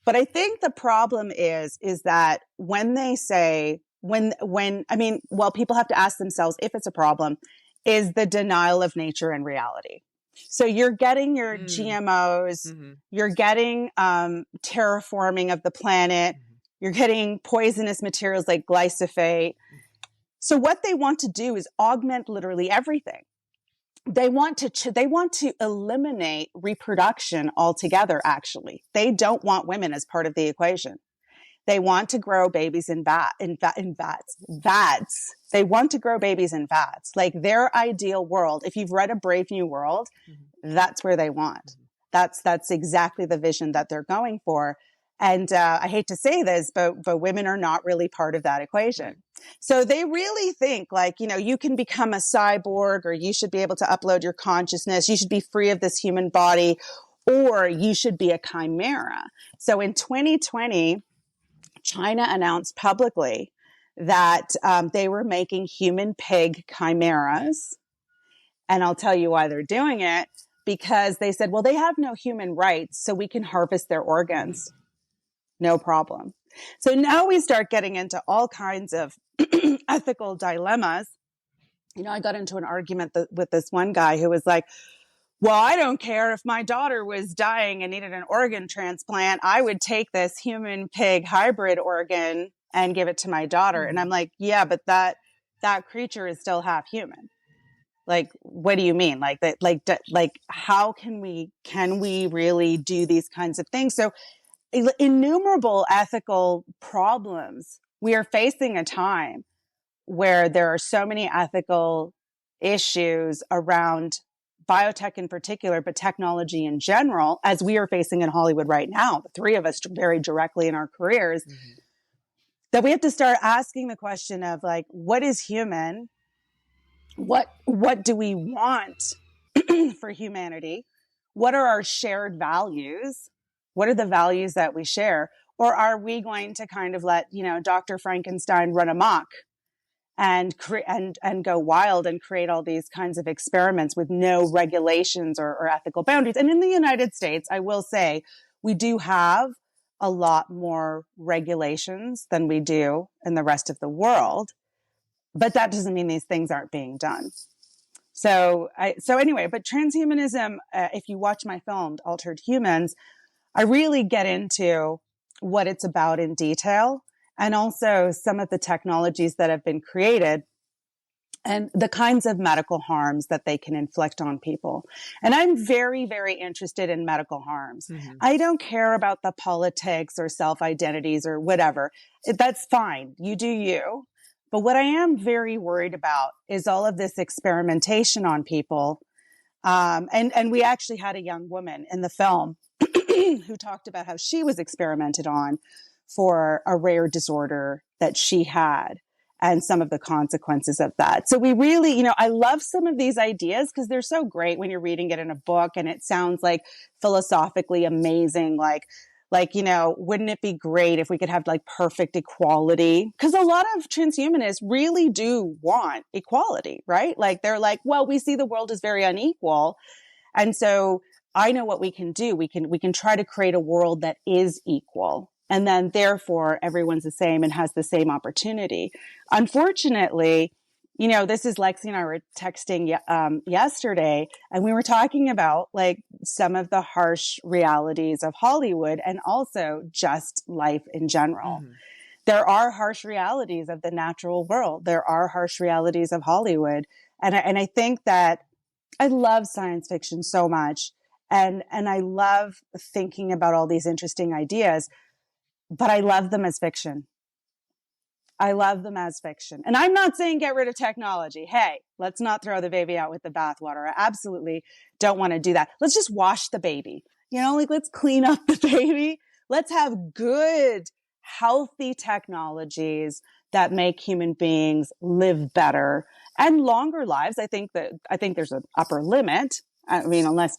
But I think the problem is that when they say, people have to ask themselves if it's a problem, is the denial of nature and reality. So you're getting your GMOs, you're getting terraforming of the planet, you're getting poisonous materials like glyphosate. So what they want to do is augment literally everything. They want to eliminate reproduction altogether, actually. They don't want women as part of the equation. They want to grow babies in vats. They want to grow babies in vats. Like their ideal world, if you've read A Brave New World, that's where they want. That's exactly the vision that they're going for. And I hate to say this, but women are not really part of that equation. So they really think like, you can become a cyborg, or you should be able to upload your consciousness. You should be free of this human body, or you should be a chimera. So in 2020, China announced publicly that they were making human pig chimeras. And I'll tell you why they're doing it, because they said, well, they have no human rights, so we can harvest their organs. No problem. So now we start getting into all kinds of ethical dilemmas. I got into an argument with this one guy who was like, well, I don't care if my daughter was dying and needed an organ transplant. I would take this human pig hybrid organ and give it to my daughter. And I'm like, yeah, but that creature is still half human. Like, what do you mean? Like that, like how can we really do these kinds of things? So innumerable ethical problems. We are facing a time where there are so many ethical issues around biotech in particular, but technology in general, as we are facing in Hollywood right now, the three of us very directly in our careers, that we have to start asking the question of like, what is human? What do we want for humanity? What are our shared values? What are the values that we share? Or are we going to kind of let, Dr. Frankenstein run amok and go wild and create all these kinds of experiments with no regulations or ethical boundaries? And in the United States, I will say, we do have a lot more regulations than we do in the rest of the world. But that doesn't mean these things aren't being done. So anyway, but transhumanism, if you watch my film, Altered Humans, I really get into what it's about in detail, and also some of the technologies that have been created and the kinds of medical harms that they can inflict on people. And I'm very, very interested in medical harms. I don't care about the politics or self-identities or whatever. That's fine. You do you. But what I am very worried about is all of this experimentation on people. And we actually had a young woman in the film who talked about how she was experimented on for a rare disorder that she had and some of the consequences of that. So we really, I love some of these ideas because they're so great when you're reading it in a book and it sounds like philosophically amazing, like, wouldn't it be great if we could have like perfect equality? Because a lot of transhumanists really do want equality, right? Like they're like, well, we see the world as very unequal. And so I know what we can do. We can try to create a world that is equal. And then therefore everyone's the same and has the same opportunity. Unfortunately, this is Lexi and I were texting yesterday, and we were talking about like some of the harsh realities of Hollywood and also just life in general. There are harsh realities of the natural world. There are harsh realities of Hollywood. And I think that I love science fiction so much. And I love thinking about all these interesting ideas, but I love them as fiction. I love them as fiction. And I'm not saying get rid of technology. Hey, let's not throw the baby out with the bathwater. I absolutely don't want to do that. Let's just wash the baby. Like let's clean up the baby. Let's have good, healthy technologies that make human beings live better and longer lives. I think there's an upper limit. I mean, unless,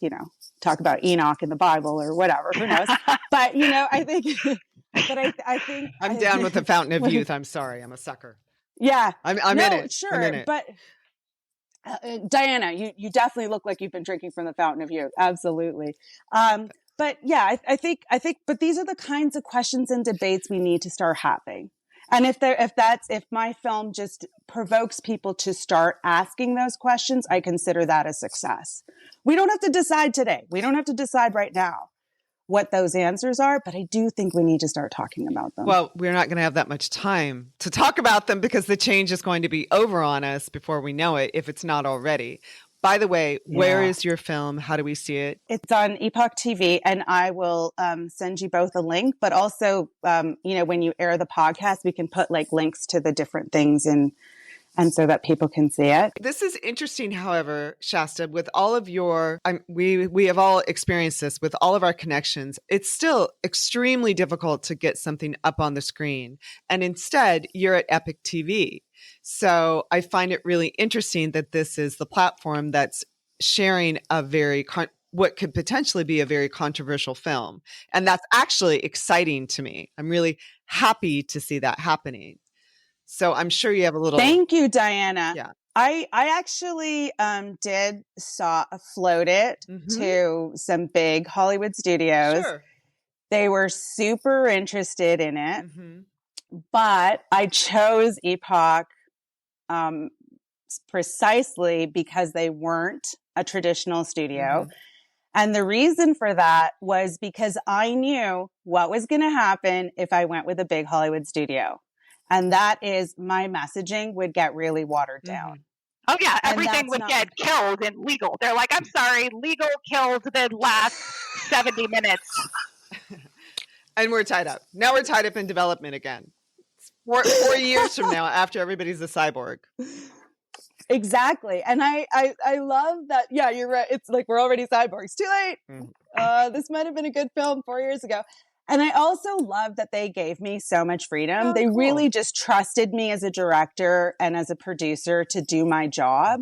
talk about Enoch in the Bible or whatever, who knows? But, I think, but I think I'm down with the Fountain of Youth. I'm sorry. I'm a sucker. Yeah. I'm no, in it. Sure. I'm in it. But Diana, you definitely look like you've been drinking from the Fountain of Youth. Absolutely. But yeah, I think, but these are the kinds of questions and debates we need to start having. And if my film just provokes people to start asking those questions, I consider that a success. We don't have to decide today. We don't have to decide right now what those answers are, but I do think we need to start talking about them. Well, we're not going to have that much time to talk about them because the change is going to be over on us before we know it, if it's not already. By the way, where is your film? How do we see it? It's on Epoch TV, and I will send you both a link. But also, when you air the podcast, we can put links to the different things and so that people can see it. This is interesting, however, Shaista, with all of your, we have all experienced this with all of our connections. It's still extremely difficult to get something up on the screen. And instead, you're at Epic TV. So I find it really interesting that this is the platform that's sharing what could potentially be a very controversial film. And that's actually exciting to me. I'm really happy to see that happening. So I'm sure you have a little. Thank you, Diana. Yeah. I actually float it to some big Hollywood studios. Sure. They were super interested in it, but I chose Epoch precisely because they weren't a traditional studio. And the reason for that was because I knew what was going to happen if I went with a big Hollywood studio. And that is my messaging would get really watered down. Oh yeah, everything would get killed in legal. They're like, I'm sorry, legal killed the last 70 minutes. And we're tied up. Now we're tied up in development again. 4 years from now, after everybody's a cyborg. Exactly. And I love that. Yeah, you're right. It's like we're already cyborgs. Too late. This might have been a good film 4 years ago. And I also love that they gave me so much freedom. They really just trusted me as a director and as a producer to do my job.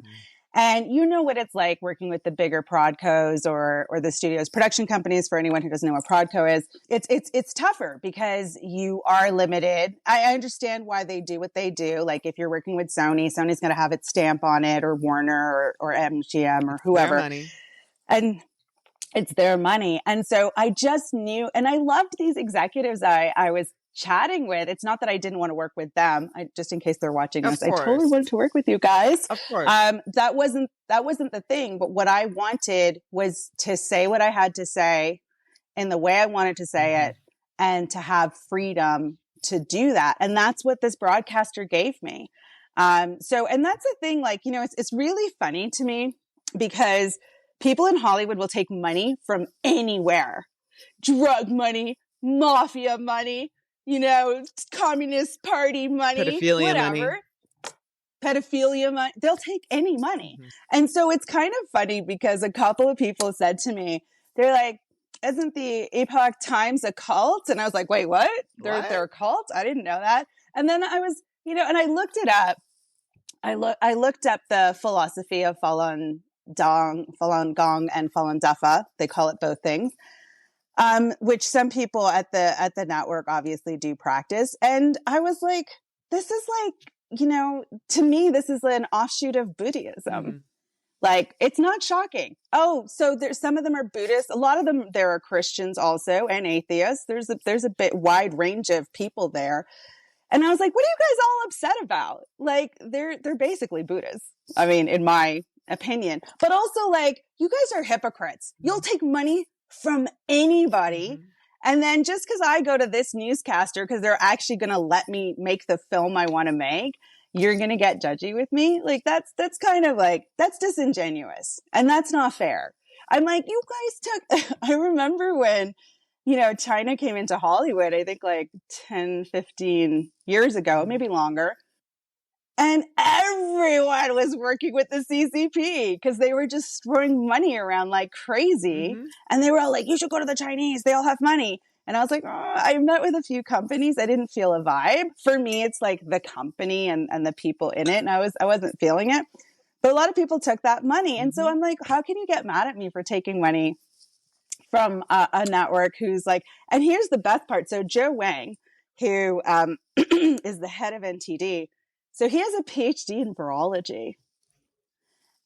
And you know what it's like working with the bigger prodcos or the studios, production companies. For anyone who doesn't know what prodco is, it's tougher because you are limited. I understand why they do what they do. Like if you're working with Sony's going to have its stamp on it, or Warner or MGM or whoever. Their money. And it's their money. And so I just knew, and I loved these executives I was chatting with. It's not that I didn't want to work with them. Just in case they're watching this, I totally wanted to work with you guys. Of course. That wasn't the thing. But what I wanted was to say what I had to say in the way I wanted to say it, and to have freedom to do that. And that's what this broadcaster gave me. And that's the thing, it's really funny to me because people in Hollywood will take money from anywhere. Drug money, mafia money, Communist Party money, pedophilia money. Pedophilia money. They'll take any money. And so it's kind of funny because a couple of people said to me, they're like, isn't the Epoch Times a cult? And I was like, wait, what? They're a cult? I didn't know that. And then I was, and I looked it up. I looked up the philosophy of Falun Gong and Falun Dafa. They call it both things, which some people at the network obviously do practice. And I was like, this is to me, this is an offshoot of Buddhism. Like, it's not shocking. Oh, so some of them are Buddhists. A lot of them, there are Christians also and atheists. There's a bit wide range of people there. And I was like, what are you guys all upset about? Like, they're basically Buddhists. I mean, in my opinion, but also you guys are hypocrites. You'll take money from anybody. And then just because I go to this newscaster, because they're actually going to let me make the film I want to make, you're going to get judgy with me. That's kind of that's disingenuous. And that's not fair. I'm like, you guys I remember when China came into Hollywood, I think like 10, 15 years ago, maybe longer. And everyone was working with the CCP because they were just throwing money around like crazy. Mhm. And they were all like, you should go to the Chinese. They all have money. And I was like, I met with a few companies. I didn't feel a vibe. For me, it's like the company and the people in it. And I wasn't feeling it. But a lot of people took that money. And so I'm like, how can you get mad at me for taking money from a network who's like, and here's the best part. So Joe Wang, who is the head of NTD, so he has a PhD in virology.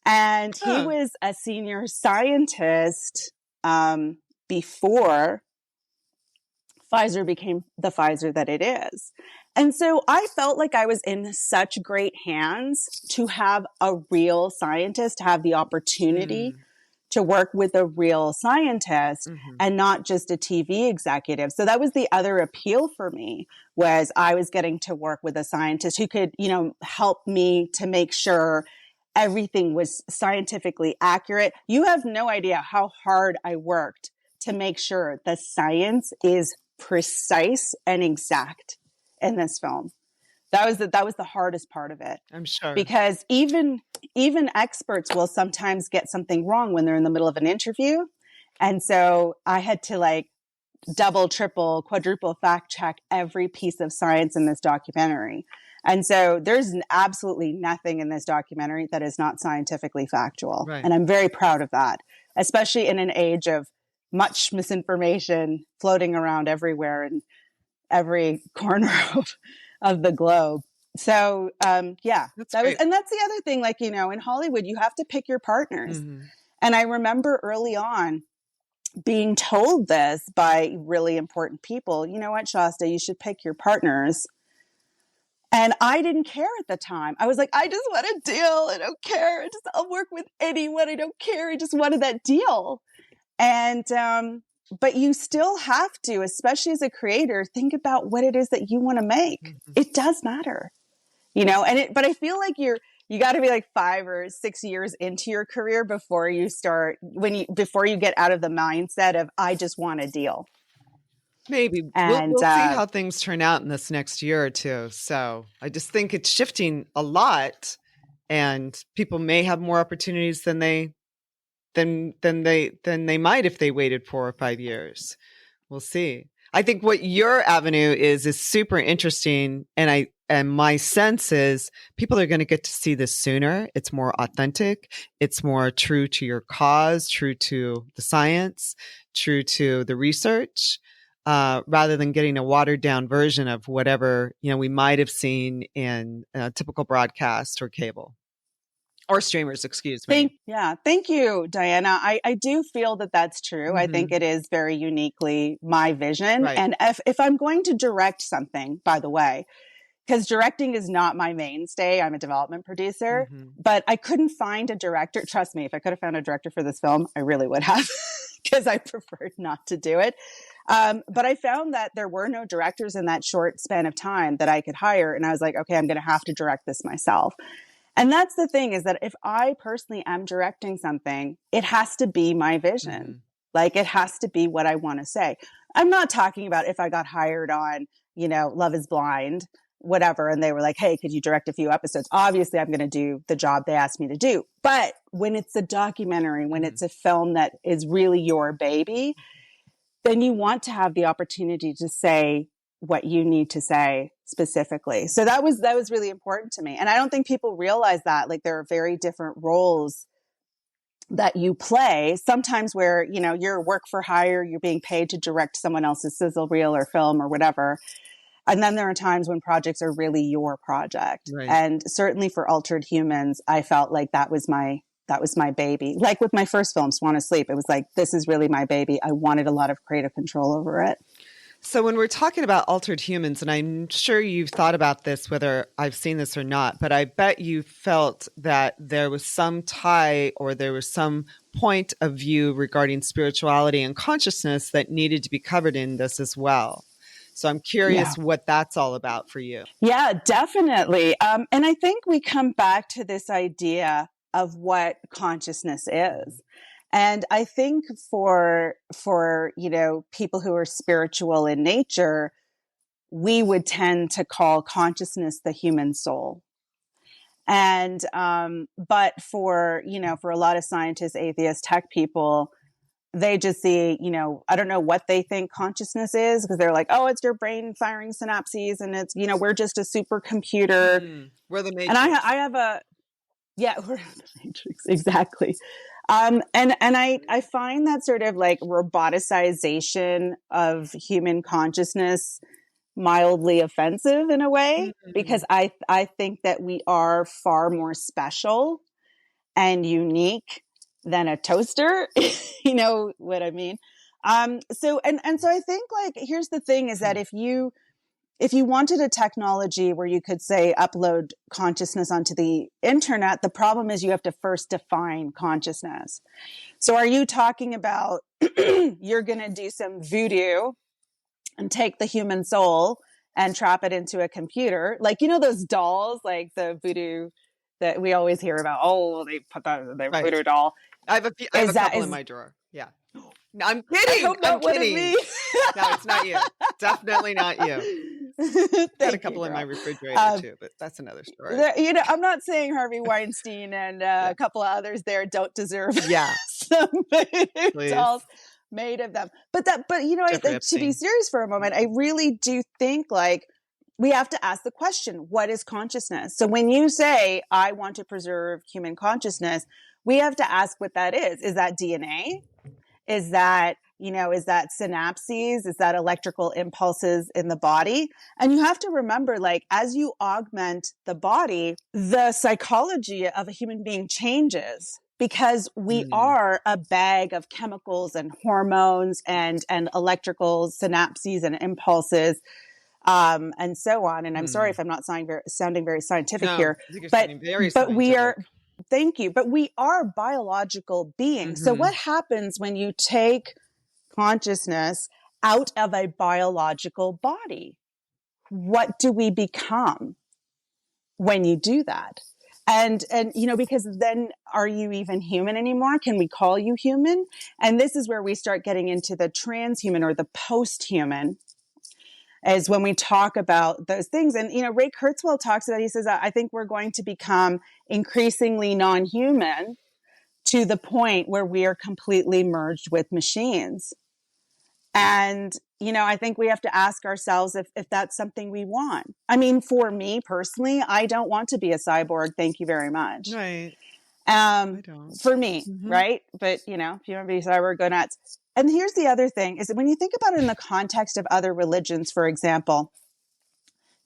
And he was a senior scientist before Pfizer became the Pfizer that it is. And so I felt like I was in such great hands to have a real scientist, to have the opportunity to work with a real scientist and not just a TV executive. So that was the other appeal for me, was I was getting to work with a scientist who could, help me to make sure everything was scientifically accurate. You have no idea how hard I worked to make sure the science is precise and exact in this film. That was the hardest part of it. I'm sure. Because even experts will sometimes get something wrong when they're in the middle of an interview. And so I had to like double, triple, quadruple fact check every piece of science in this documentary. And so there's absolutely nothing in this documentary that is not scientifically factual. Right. And I'm very proud of that, especially in an age of much misinformation floating around everywhere in every corner of the globe. So, and that's the other thing, like, in Hollywood, you have to pick your partners. And I remember early on being told this by really important people, you know what, Shasta, you should pick your partners. And I didn't care at the time. I was like, I just want a deal. I don't care. I'll work with anyone. I don't care. I just wanted that deal. And, but you still have to, especially as a creator, think about what it is that you want to make. It does matter, but I feel like you got to be like 5 or 6 years into your career before you get out of the mindset of, I just want a deal. Maybe. And we'll see how things turn out in this next year or two. So I just think it's shifting a lot, and people may have more opportunities than they might if they waited 4 or 5 years. We'll see. I think what your avenue is super interesting, and my sense is people are going to get to see this sooner. It's more authentic. It's more true to your cause, true to the science, true to the research, rather than getting a watered down version of whatever we might have seen in a typical broadcast or cable. Or streamers, excuse me. Thank you, Diana. I do feel that that's true. I think it is very uniquely my vision. Right. And if I'm going to direct something, by the way, because directing is not my mainstay, I'm a development producer, but I couldn't find a director. Trust me, if I could have found a director for this film, I really would have, because I preferred not to do it. But I found that there were no directors in that short span of time that I could hire. And I was like, okay, I'm going to have to direct this myself. And that's the thing, is that if I personally am directing something, it has to be my vision. Like, it has to be what I want to say. I'm not talking about if I got hired on, Love is Blind, whatever, and they were like, hey, could you direct a few episodes? Obviously, I'm going to do the job they asked me to do. But when it's a documentary, when it's a film that is really your baby, then you want to have the opportunity to say what you need to say specifically. So that was really important to me. And I don't think people realize that, like, there are very different roles that you play, sometimes where, you're work for hire, you're being paid to direct someone else's sizzle reel or film or whatever. And then there are times when projects are really your project. Right. And certainly for Altered Humans, I felt like that was my baby. Like with my first film, Swan Asleep, it was like, this is really my baby. I wanted a lot of creative control over it. So when we're talking about Altered Humans, and I'm sure you've thought about this, whether I've seen this or not, but I bet you felt that there was some tie, or there was some point of view regarding spirituality and consciousness that needed to be covered in this as well. So I'm curious what that's all about for you. Yeah, definitely. And I think we come back to this idea of what consciousness is. And I think for people who are spiritual in nature, we would tend to call consciousness the human soul. And but for a lot of scientists, atheists, tech people, they just see, I don't know what they think consciousness is, because they're like, oh, it's your brain firing synapses, and it's, we're just a supercomputer. We're the Matrix. And I have we're the Matrix, exactly. And I find that sort of like roboticization of human consciousness mildly offensive in a way, because I think that we are far more special and unique than a toaster. You know what I mean? So I think, like, here's the thing is that if you wanted a technology where you could, say, upload consciousness onto the internet, the problem is you have to first define consciousness. So are you talking about you're going to do some voodoo and take the human soul and trap it into a computer? Like, those dolls, like the voodoo that we always hear about. Oh, they put the voodoo doll. I have a couple in my drawer. Yeah. No, I'm kidding. I hope not I'm kidding. Me. No, it's not you. Definitely not you. Got a couple in my refrigerator too, but that's another story. I'm not saying Harvey Weinstein and a couple of others there don't deserve some dolls made of them. But to be serious for a moment, I really do think, like, we have to ask the question, what is consciousness? So when you say, I want to preserve human consciousness, we have to ask what that is. Is that DNA? Is that synapses? Is that electrical impulses in the body? And you have to remember, like, as you augment the body, the psychology of a human being changes, because we are a bag of chemicals and hormones and electrical synapses and impulses, and so on. And I'm sorry if I'm not sounding very scientific here, but we are. Thank you. But we are biological beings. So what happens when you take consciousness out of a biological body? What do we become when you do that? And because then, are you even human anymore? Can we call you human? And this is where we start getting into the transhuman or the post-human, is when we talk about those things. And, Ray Kurzweil talks about, he says, I think we're going to become increasingly non-human to the point where we are completely merged with machines. And, I think we have to ask ourselves if that's something we want. I mean, for me personally, I don't want to be a cyborg. Thank you very much. Right. I don't. For me, right? But, if you want to be a cyborg, go nuts. And here's the other thing, is that when you think about it in the context of other religions, for example,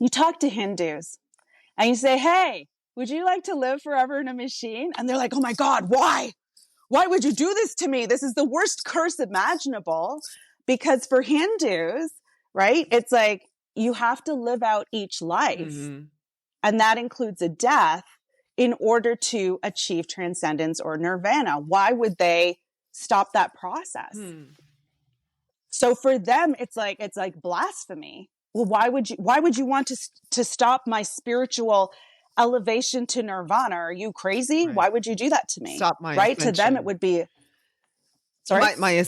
you talk to Hindus and you say, hey, would you like to live forever in a machine? And they're like, oh my God, why? Why would you do this to me? This is the worst curse imaginable. Because for Hindus, right, it's like you have to live out each life. And that includes a death in order to achieve transcendence or nirvana. Why would they stop that process? So for them, it's like blasphemy. Well, why would you want to stop my spiritual elevation to nirvana? Are you crazy? Right. Why would you do that to me? Stop my right? ascension. To them, it would be. Sorry?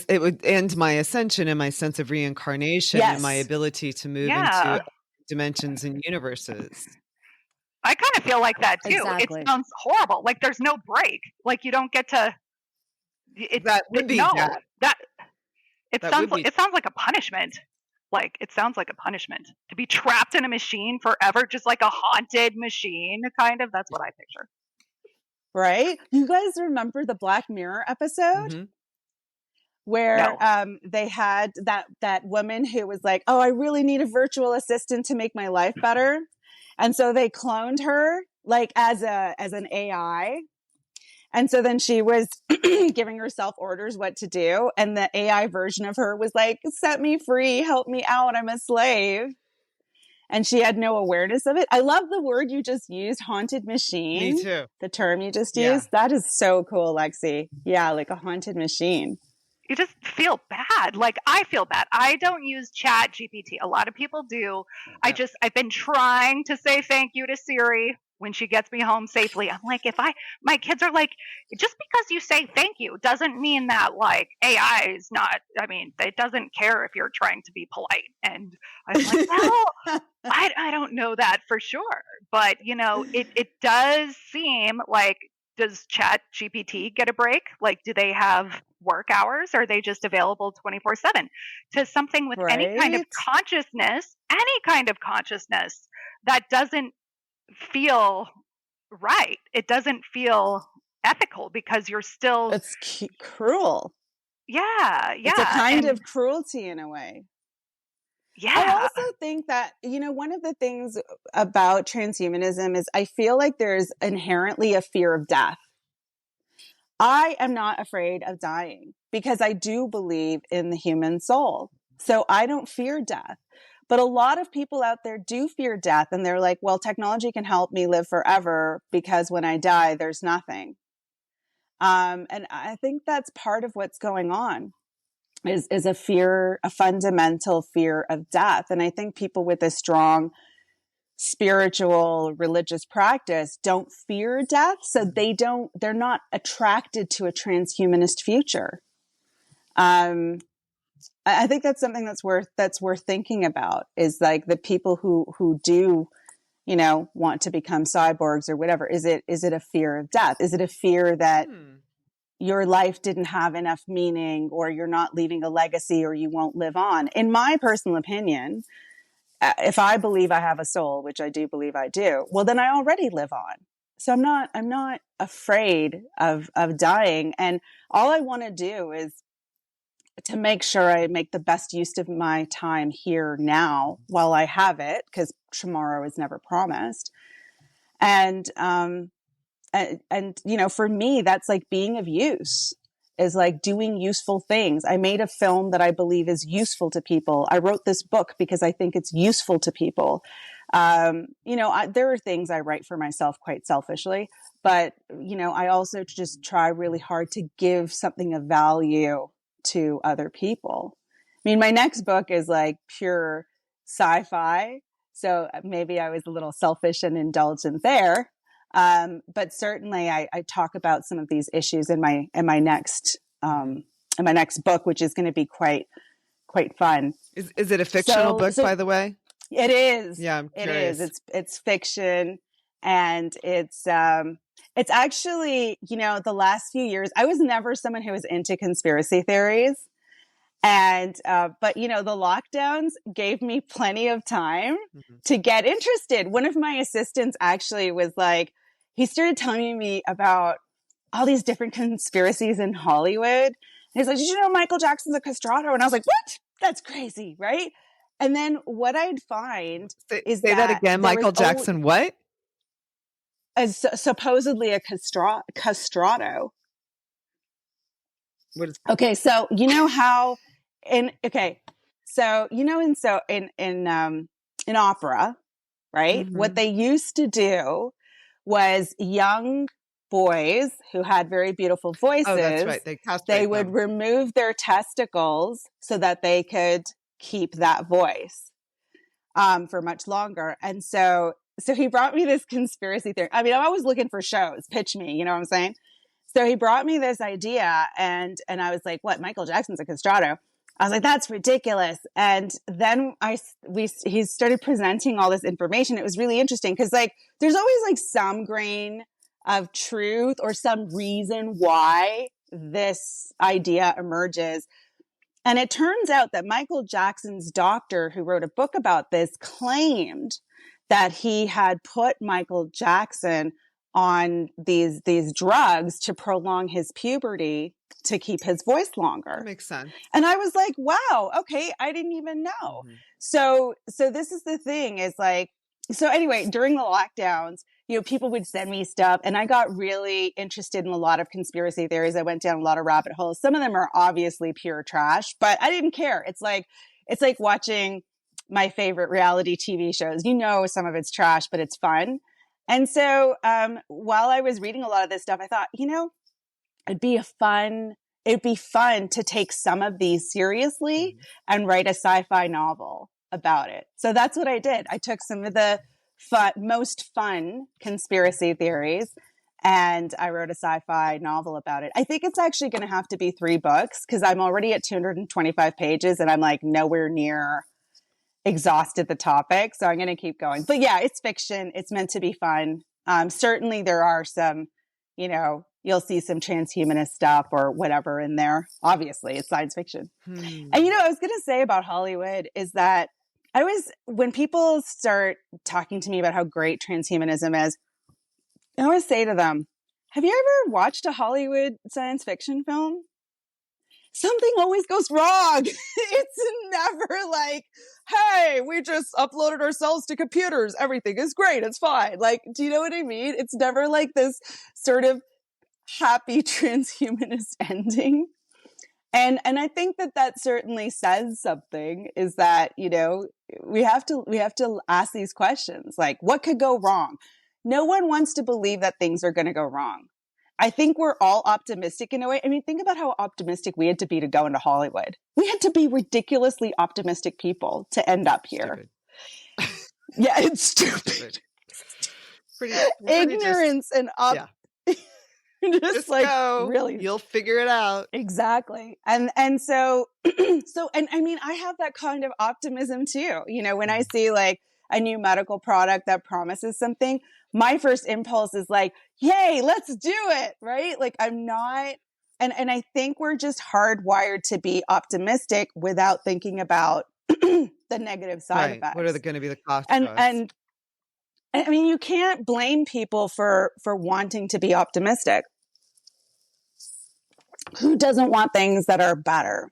It would end my ascension and my sense of reincarnation and my ability to move into dimensions and universes. I kind of feel like that too. Exactly. It sounds horrible. Like there's no break. Like you don't get to. It sounds like a punishment. Like it sounds like a punishment to be trapped in a machine forever, just like a haunted machine, kind of. That's what I picture. Right? You guys remember the Black Mirror episode? Where they had that woman who was like, oh, I really need a virtual assistant to make my life better. And so they cloned her like as an AI. And so then she was giving herself orders what to do. And the AI version of her was like, set me free, help me out, I'm a slave. And she had no awareness of it. I love the word you just used, haunted machine. Me too. The term you just used. That is so cool, Lexi. Yeah, like a haunted machine. You just feel bad. Like I feel bad. I don't use Chat GPT. A lot of people do. I've been trying to say thank you to Siri when she gets me home safely. I'm like, my kids are like, just because you say thank you doesn't mean that like AI is not, I mean, it doesn't care if you're trying to be polite. And I was like, well, I don't know that for sure, but it does seem like, does Chat GPT get a break? Like, do they have work hours? Or are they just available 24/7 to something with any kind of Right? consciousness, that doesn't feel right? It doesn't feel ethical because you're still, It's cruel. yeah, It's a kind and of cruelty in a way. I yeah, also think that, one of the things about transhumanism is I feel like there's inherently a fear of death. I am not afraid of dying because I do believe in the human soul. So I don't fear death. But a lot of people out there do fear death. And they're like, well, technology can help me live forever because when I die, there's nothing. And I think that's part of what's going on is a fear, a fundamental fear of death. And I think people with a strong spiritual religious practice don't fear death, so they're not attracted to a transhumanist future. I think that's something that's worth thinking about, is like the people who do want to become cyborgs or whatever. Is it a fear of death? Is it a fear that your life didn't have enough meaning, or you're not leaving a legacy, or you won't live on? In my personal opinion, if I believe I have a soul, which I do believe I do, well, then I already live on. So I'm not afraid of dying. And all I want to do is to make sure I make the best use of my time here now while I have it, because tomorrow is never promised. And for me, that's like being of use, is like doing useful things. I made a film that I believe is useful to people. I wrote this book because I think it's useful to people. There are things I write for myself quite selfishly, but, I also just try really hard to give something of value to other people. I mean, my next book is like pure sci-fi. So maybe I was a little selfish and indulgent there. But certainly I talk about some of these issues in my next book, which is going to be quite fun. Is it a fictional book, by the way? It is. Yeah, I'm curious. It is. It's fiction, and it's actually, the last few years, I was never someone who was into conspiracy theories. And, but the lockdowns gave me plenty of time to get interested. One of my assistants actually was like, he started telling me about all these different conspiracies in Hollywood. And he's like, did you know Michael Jackson's a castrato? And I was like, what? That's crazy. Right. And then what I'd find is say that again. Michael Jackson, what? Supposedly a castrato. What is? Okay. So, how in opera, right? Mm-hmm. What they used to do was young boys who had very beautiful voices. Oh, that's right. They would remove their testicles so that they could keep that voice for much longer. And so he brought me this conspiracy theory. I mean, I'm always looking for shows. Pitch me, you know what I'm saying? So he brought me this idea, and I was like, what, Michael Jackson's a castrato? I was like, that's ridiculous. And then he started presenting all this information. It was really interesting because like, there's always like some grain of truth or some reason why this idea emerges. And it turns out that Michael Jackson's doctor, who wrote a book about this, claimed that he had put Michael Jackson on these drugs to prolong his puberty to keep his voice longer. That makes sense. And I was like, wow, okay, I didn't even know. Mm-hmm. So this is the thing, is like, so anyway, during the lockdowns, people would send me stuff, and I got really interested in a lot of conspiracy theories. I went down a lot of rabbit holes. Some of them are obviously pure trash, but I didn't care. It's like watching my favorite reality TV shows. Some of it's trash, but it's fun. And so while I was reading a lot of this stuff, I thought, it'd be fun to take some of these seriously and write a sci-fi novel about it. So that's what I did. I took some of the most fun conspiracy theories. And I wrote a sci-fi novel about it. I think it's actually going to have to be 3 books because I'm already at 225 pages and I'm like nowhere near exhausted the topic. So I'm going to keep going. But yeah, it's fiction. It's meant to be fun. Certainly there are some, you'll see some transhumanist stuff or whatever in there. Obviously, it's science fiction. And I was going to say about Hollywood is that when people start talking to me about how great transhumanism is, I always say to them, have you ever watched a Hollywood science fiction film? Something always goes wrong. It's never like, hey, we just uploaded ourselves to computers. Everything is great. It's fine. Like, do you know what I mean? It's never like this sort of happy transhumanist ending. And I think that certainly says something is that, we have to ask these questions. Like, what could go wrong? No one wants to believe that things are going to go wrong. I think we're all optimistic in a way. I mean, think about how optimistic we had to be to go into Hollywood. We had to be ridiculously optimistic people to end up here. Yeah, it's stupid. Pretty ignorance and just like go. Really, you'll figure it out. Exactly. And so and I mean, I have that kind of optimism too. When I see like a new medical product that promises something, my first impulse is like, yay, let's do it. Right. Like I'm not, and I think we're just hardwired to be optimistic without thinking about the negative side effects. What are going to be the costs? And I mean, you can't blame people for wanting to be optimistic. Who doesn't want things that are better?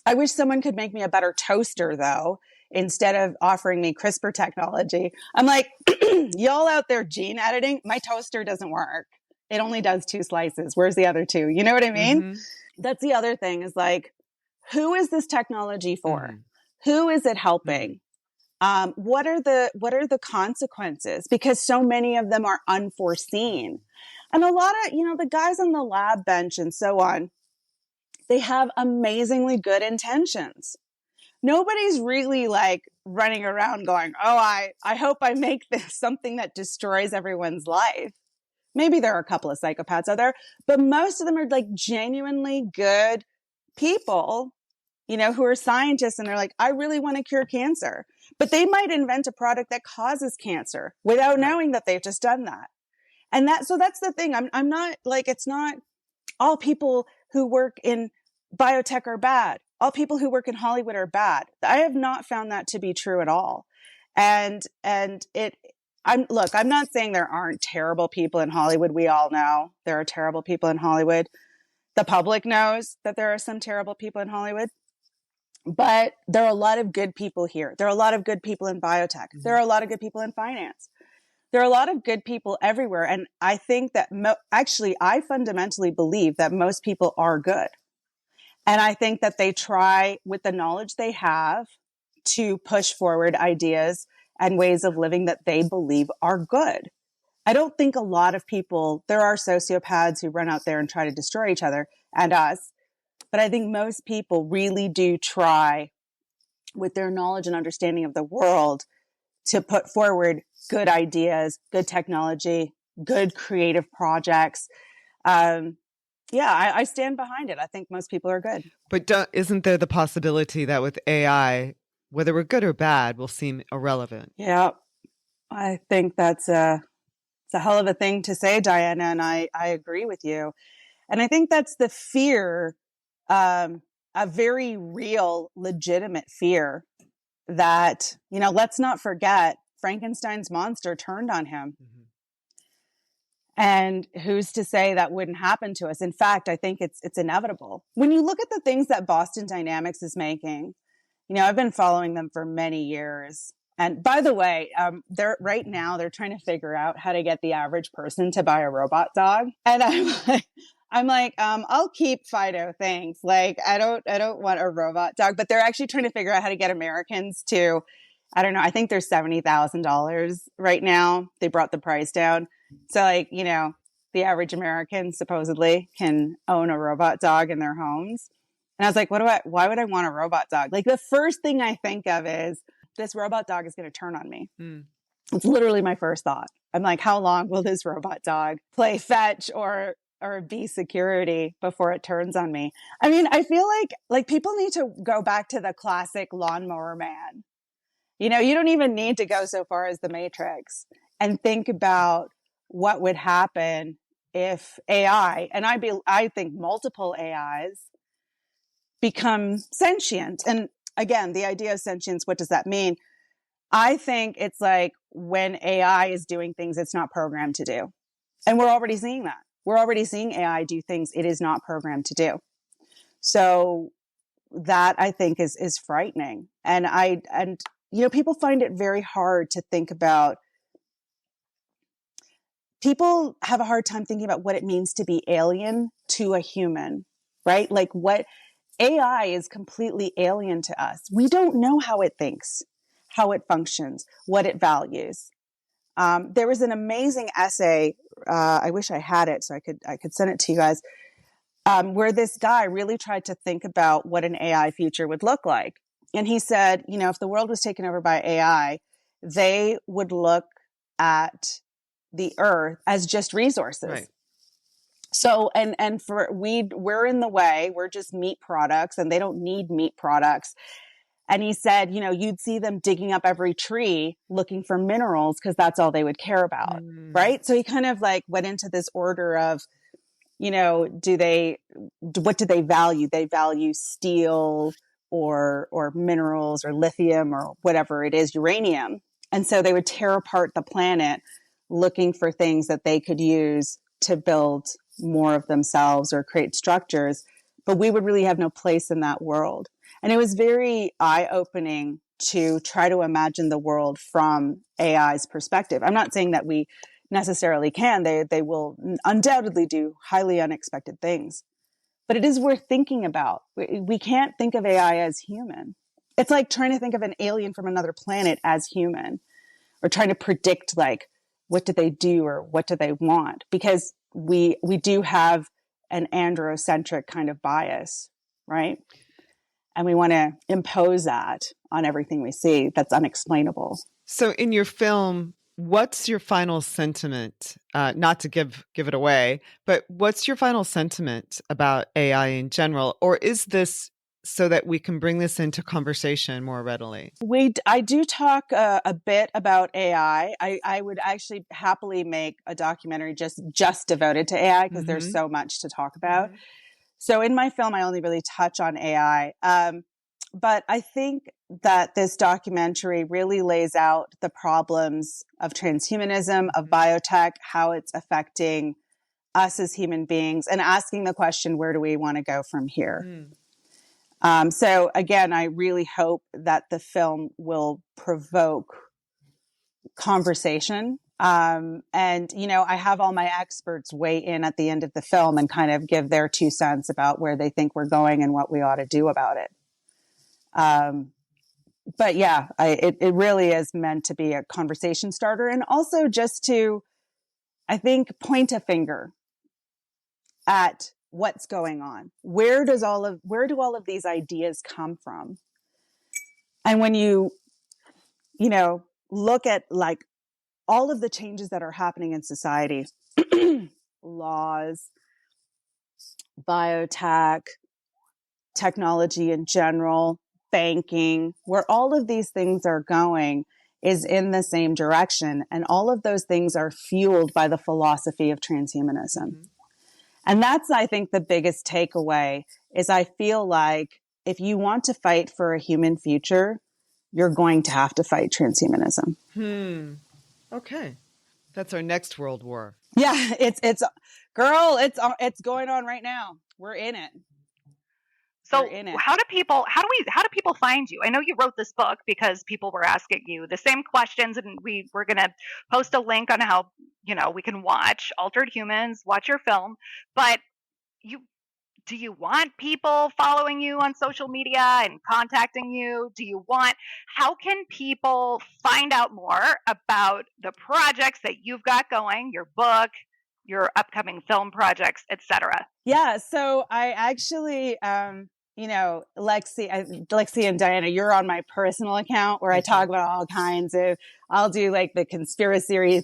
I wish someone could make me a better toaster, though, instead of offering me CRISPR technology. I'm like, y'all out there gene editing, my toaster doesn't work. It only does 2 slices. Where's the other 2? You know what I mean? Mm-hmm. That's the other thing is like, who is this technology for? Mm-hmm. Who is it helping? Mm-hmm. What are the consequences? Because so many of them are unforeseen. And a lot of, the guys on the lab bench and so on, they have amazingly good intentions. Nobody's really like running around going, oh, I hope I make this something that destroys everyone's life. Maybe there are a couple of psychopaths out there, but most of them are like genuinely good people, who are scientists and they're like, I really want to cure cancer, but they might invent a product that causes cancer without knowing that they've just done that. And so that's the thing. I'm not like, it's not all people who work in biotech are bad. All people who work in Hollywood are bad. I have not found that to be true at all. I'm not saying there aren't terrible people in Hollywood. We all know there are terrible people in Hollywood. The public knows that there are some terrible people in Hollywood, but there are a lot of good people here. There are a lot of good people in biotech. Mm-hmm. There are a lot of good people in finance. There are a lot of good people everywhere. And I think that I fundamentally believe that most people are good. And I think that they try with the knowledge they have to push forward ideas and ways of living that they believe are good. I don't think a lot of people, there are sociopaths who run out there and try to destroy each other and us. But I think most people really do try with their knowledge and understanding of the world to put forward good ideas, good technology, good creative projects. I stand behind it. I think most people are good. But isn't there the possibility that with AI, whether we're good or bad, will seem irrelevant? Yeah, I think it's a hell of a thing to say, Diana, and I agree with you. And I think that's the fear, a very real, legitimate fear that, let's not forget Frankenstein's monster turned on him. Mm-hmm. And who's to say that wouldn't happen to us? In fact, I think it's inevitable. When you look at the things that Boston Dynamics is making, I've been following them for many years. And by the way, they're trying to figure out how to get the average person to buy a robot dog. And I'm like, I'll keep Fido, thanks. Like, I don't want a robot dog, but they're actually trying to figure out how to get Americans to, I don't know, I think they're $70,000 right now. They brought the price down. So like, the average American supposedly can own a robot dog in their homes. And I was like, why would I want a robot dog? Like the first thing I think of is this robot dog is going to turn on me. Mm. It's literally my first thought. I'm like, how long will this robot dog play fetch or be security before it turns on me? I mean, I feel like people need to go back to the classic lawnmower man. You know, you don't even need to go so far as the Matrix and think about what would happen if AI, and I think multiple AIs become sentient. And again, the idea of sentience, what does that mean? I think it's like when AI is doing things it's not programmed to do. And we're already seeing that. We're already seeing AI do things it is not programmed to do. So that I think is frightening. And people find it very hard to think about. People have a hard time thinking about what it means to be alien to a human, right? Like what AI is completely alien to us. We don't know how it thinks, how it functions, what it values. There was an amazing essay. I wish I had it so I could send it to you guys. Where this guy really tried to think about what an AI future would look like. And he said, you know, if the world was taken over by AI, they would look at the earth as just resources. Right. So, and for we're in the way, we're just meat products and they don't need meat products. And he said, you know, you'd see them digging up every tree looking for minerals because that's all they would care about. Right. So he kind of like went into this order of, you know, what do they value? They value steel or minerals or lithium or whatever it is, uranium. And so they would tear apart the planet looking for things that they could use to build more of themselves or create structures. But we would really have no place in that world. And it was very eye-opening to try to imagine the world from AI's perspective. I'm not saying that we necessarily can. They will undoubtedly do highly unexpected things. But it is worth thinking about. We can't think of AI as human. It's like trying to think of an alien from another planet as human, or trying to predict like what do they do or what do they want, because we do have an androcentric kind of bias, right? And we want to impose that on everything we see that's unexplainable. So in your film, what's your final sentiment? Not to give it away, but what's your final sentiment about AI in general? Or is this so that we can bring this into conversation more readily? I do talk a bit about AI. I would actually happily make a documentary just devoted to AI because there's so much to talk about. So in my film, I only really touch on AI. But I think that this documentary really lays out the problems of transhumanism, of biotech, how it's affecting us as human beings, and asking the question, where do we want to go from here? So again, I really hope that the film will provoke conversation. And, you know, I have all my experts weigh in at the end of the film and kind of give their 2 cents about where they think we're going and what we ought to do about it. But yeah, it really is meant to be a conversation starter, and also just to, I think, point a finger at what's going on. Where do all of these ideas come from? And when you look at like all of the changes that are happening in society, laws, biotech, technology in general, banking, where all of these things are going is in the same direction. And all of those things are fueled by the philosophy of transhumanism. And that's, I think, the biggest takeaway is I feel like if you want to fight for a human future, you're going to have to fight transhumanism. Okay. That's our next world war. Yeah, it's going on right now. We're in it. So how do people find you? I know you wrote this book because people were asking you the same questions, and we're going to post a link on how, you know, we can watch Altered Humans, watch your film, but do you want people following you on social media and contacting you? How can people find out more about the projects that you've got going, your book, your upcoming film projects, etc.? Yeah, so I actually Lexi and Diana, you're on my personal account where I talk about all kinds of, I'll do like the conspiracy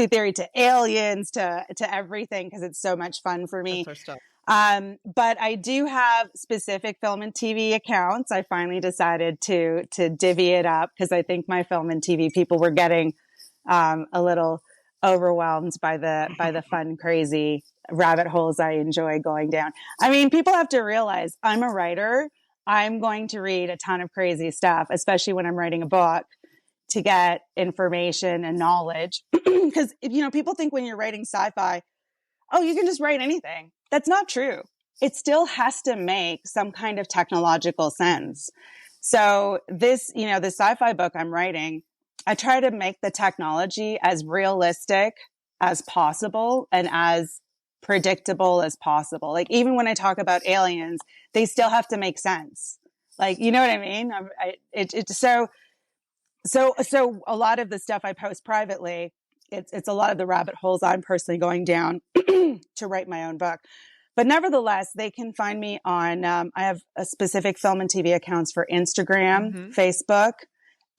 theory to aliens, to everything, because it's so much fun for me. That's our stuff. But I do have specific film and TV accounts. I finally decided to divvy it up because I think my film and TV people were getting a little overwhelmed by the fun, crazy rabbit holes I enjoy going down. I mean, people have to realize I'm a writer. I'm going to read a ton of crazy stuff, especially when I'm writing a book, to get information and knowledge. Because, people think when you're writing sci-fi, oh, you can just write anything. That's not true. It still has to make some kind of technological sense. So this, the sci-fi book I'm writing, I try to make the technology as realistic as possible and as predictable as possible. Like, even when I talk about aliens, they still have to make sense. Like, you know what I mean? So a lot of the stuff I post privately, it's a lot of the rabbit holes I'm personally going down to write my own book. But nevertheless, they can find me on, I have a specific film and TV accounts for Instagram, Facebook,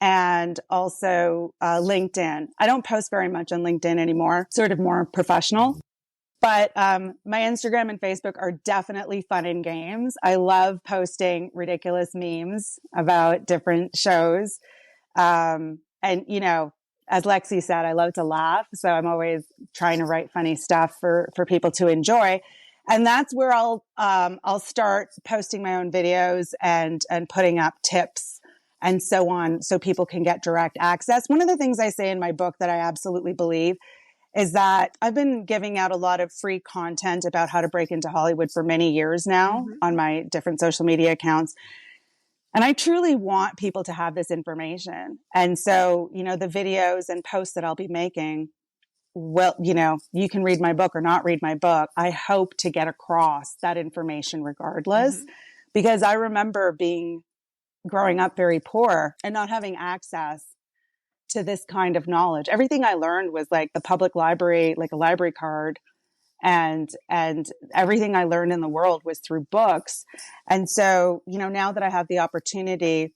and also LinkedIn. I don't post very much on LinkedIn anymore, sort of more professional. But my Instagram and Facebook are definitely fun and games. I love posting ridiculous memes about different shows. And, as Lexi said, I love to laugh. So I'm always trying to write funny stuff for people to enjoy. And that's where I'll start posting my own videos and putting up tips and so on, so people can get direct access. One of the things I say in my book that I absolutely believe is that I've been giving out a lot of free content about how to break into Hollywood for many years now on my different social media accounts. And I truly want people to have this information. And so, the videos and posts that I'll be making, well, you can read my book or not read my book. I hope to get across that information regardless, because I remember growing up very poor and not having access to this kind of knowledge. Everything I learned was like the public library, like a library card. And everything I learned in the world was through books. And so, now that I have the opportunity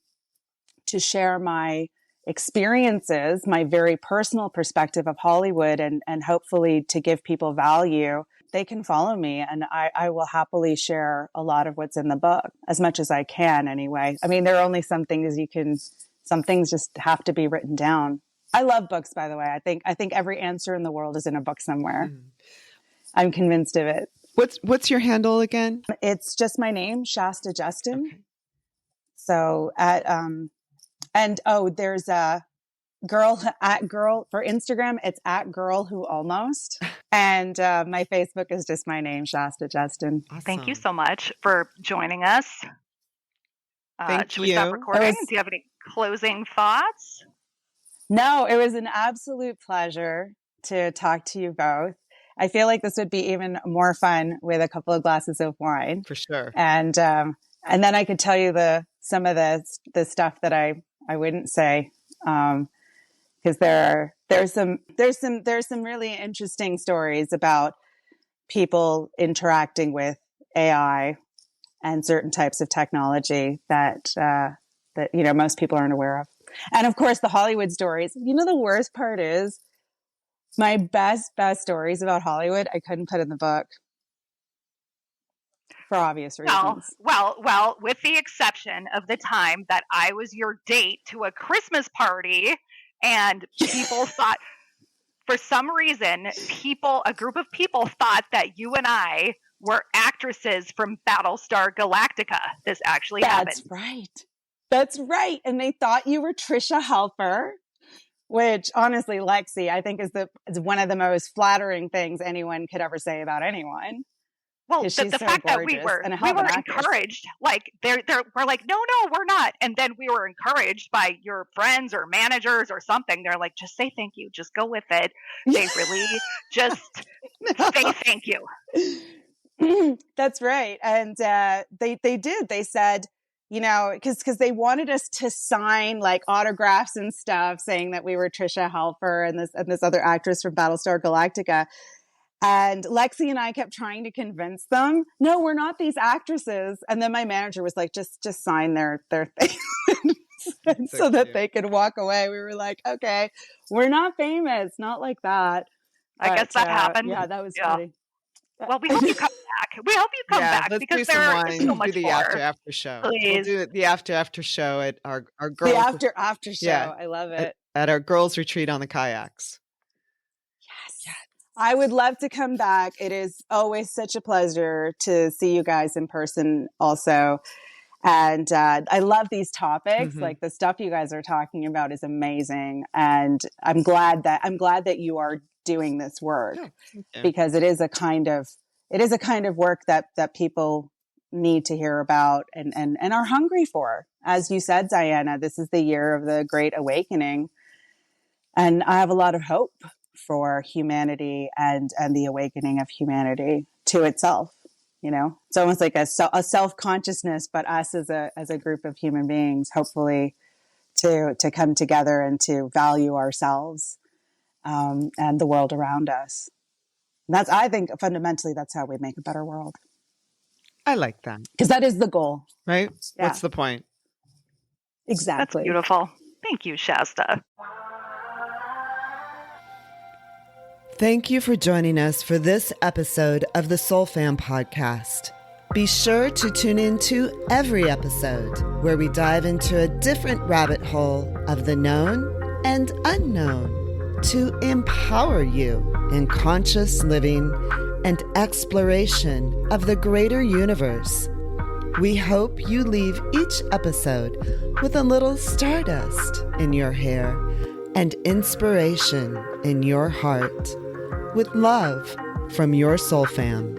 to share my experiences, my very personal perspective of Hollywood, and hopefully to give people value, they can follow me, and I will happily share a lot of what's in the book, as much as I can anyway. I mean, there are only some things some things just have to be written down. I love books, by the way. I think every answer in the world is in a book somewhere. I'm convinced of it. What's your handle again? It's just my name, Shaista Justin. Okay. So there's a girl for Instagram. It's @girlwhoalmost. And my Facebook is just my name, Shaista Justin. Awesome. Thank you so much for joining us. Thank should we stop recording? Do you have any closing thoughts? No, it was an absolute pleasure to talk to you both. I feel like this would be even more fun with a couple of glasses of wine. For sure. And then I could tell you some of the stuff that I wouldn't say, because there's some really interesting stories about people interacting with AI and certain types of technology that most people aren't aware of. And of course, the Hollywood stories. The worst part is, my best stories about Hollywood, I couldn't put in the book for obvious reasons. Well, with the exception of the time that I was your date to a Christmas party, and people thought, for some reason, a group of people thought that you and I were actresses from Battlestar Galactica. This actually happened. That's right. And they thought you were Trisha Helfer, which honestly, Lexi, I think is one of the most flattering things anyone could ever say about anyone. Well, the fact that we were encouraged, like we're like, no, we're not. And then we were encouraged by your friends or managers or something. They're like, just say thank you. Just go with it. They really just say thank you. That's right. And they did. They said, because they wanted us to sign like autographs and stuff saying that we were Trisha Helfer and this other actress from Battlestar Galactica. And Lexi and I kept trying to convince them, no, we're not these actresses. And then my manager was like, just sign their thing so that they could walk away. We were like, okay, we're not famous, not like that. I guess that happened. Yeah, that was Yeah. funny. Well, we hope you come back. We hope you come back let's because do some there wine. is so much do the more. after show. Please. We'll do the after show at our girls. The after show. Yeah. I love it. At our girls retreat on the kayaks. Yes. I would love to come back. It is always such a pleasure to see you guys in person also. And I love these topics. Mhm. Like the stuff you guys are talking about is amazing. And I'm glad that you are doing this work because it is a kind of work that people need to hear about and are hungry for. As you said, Diana, this is the year of the Great Awakening. And I have a lot of hope for humanity and the awakening of humanity to itself. You know, it's almost like a self-consciousness, but us as a group of human beings, hopefully to come together and to value ourselves and the world around us. And I think fundamentally, that's how we make a better world. I like that. Because that is the goal. Right? Yeah. What's the point? Exactly. That's beautiful. Thank you, Shaista. Thank you for joining us for this episode of the Soul Fam podcast. Be sure to tune in to every episode where we dive into a different rabbit hole of the known and unknown to empower you in conscious living and exploration of the greater universe. We hope you leave each episode with a little stardust in your hair and inspiration in your heart. With love from your Soul Fam.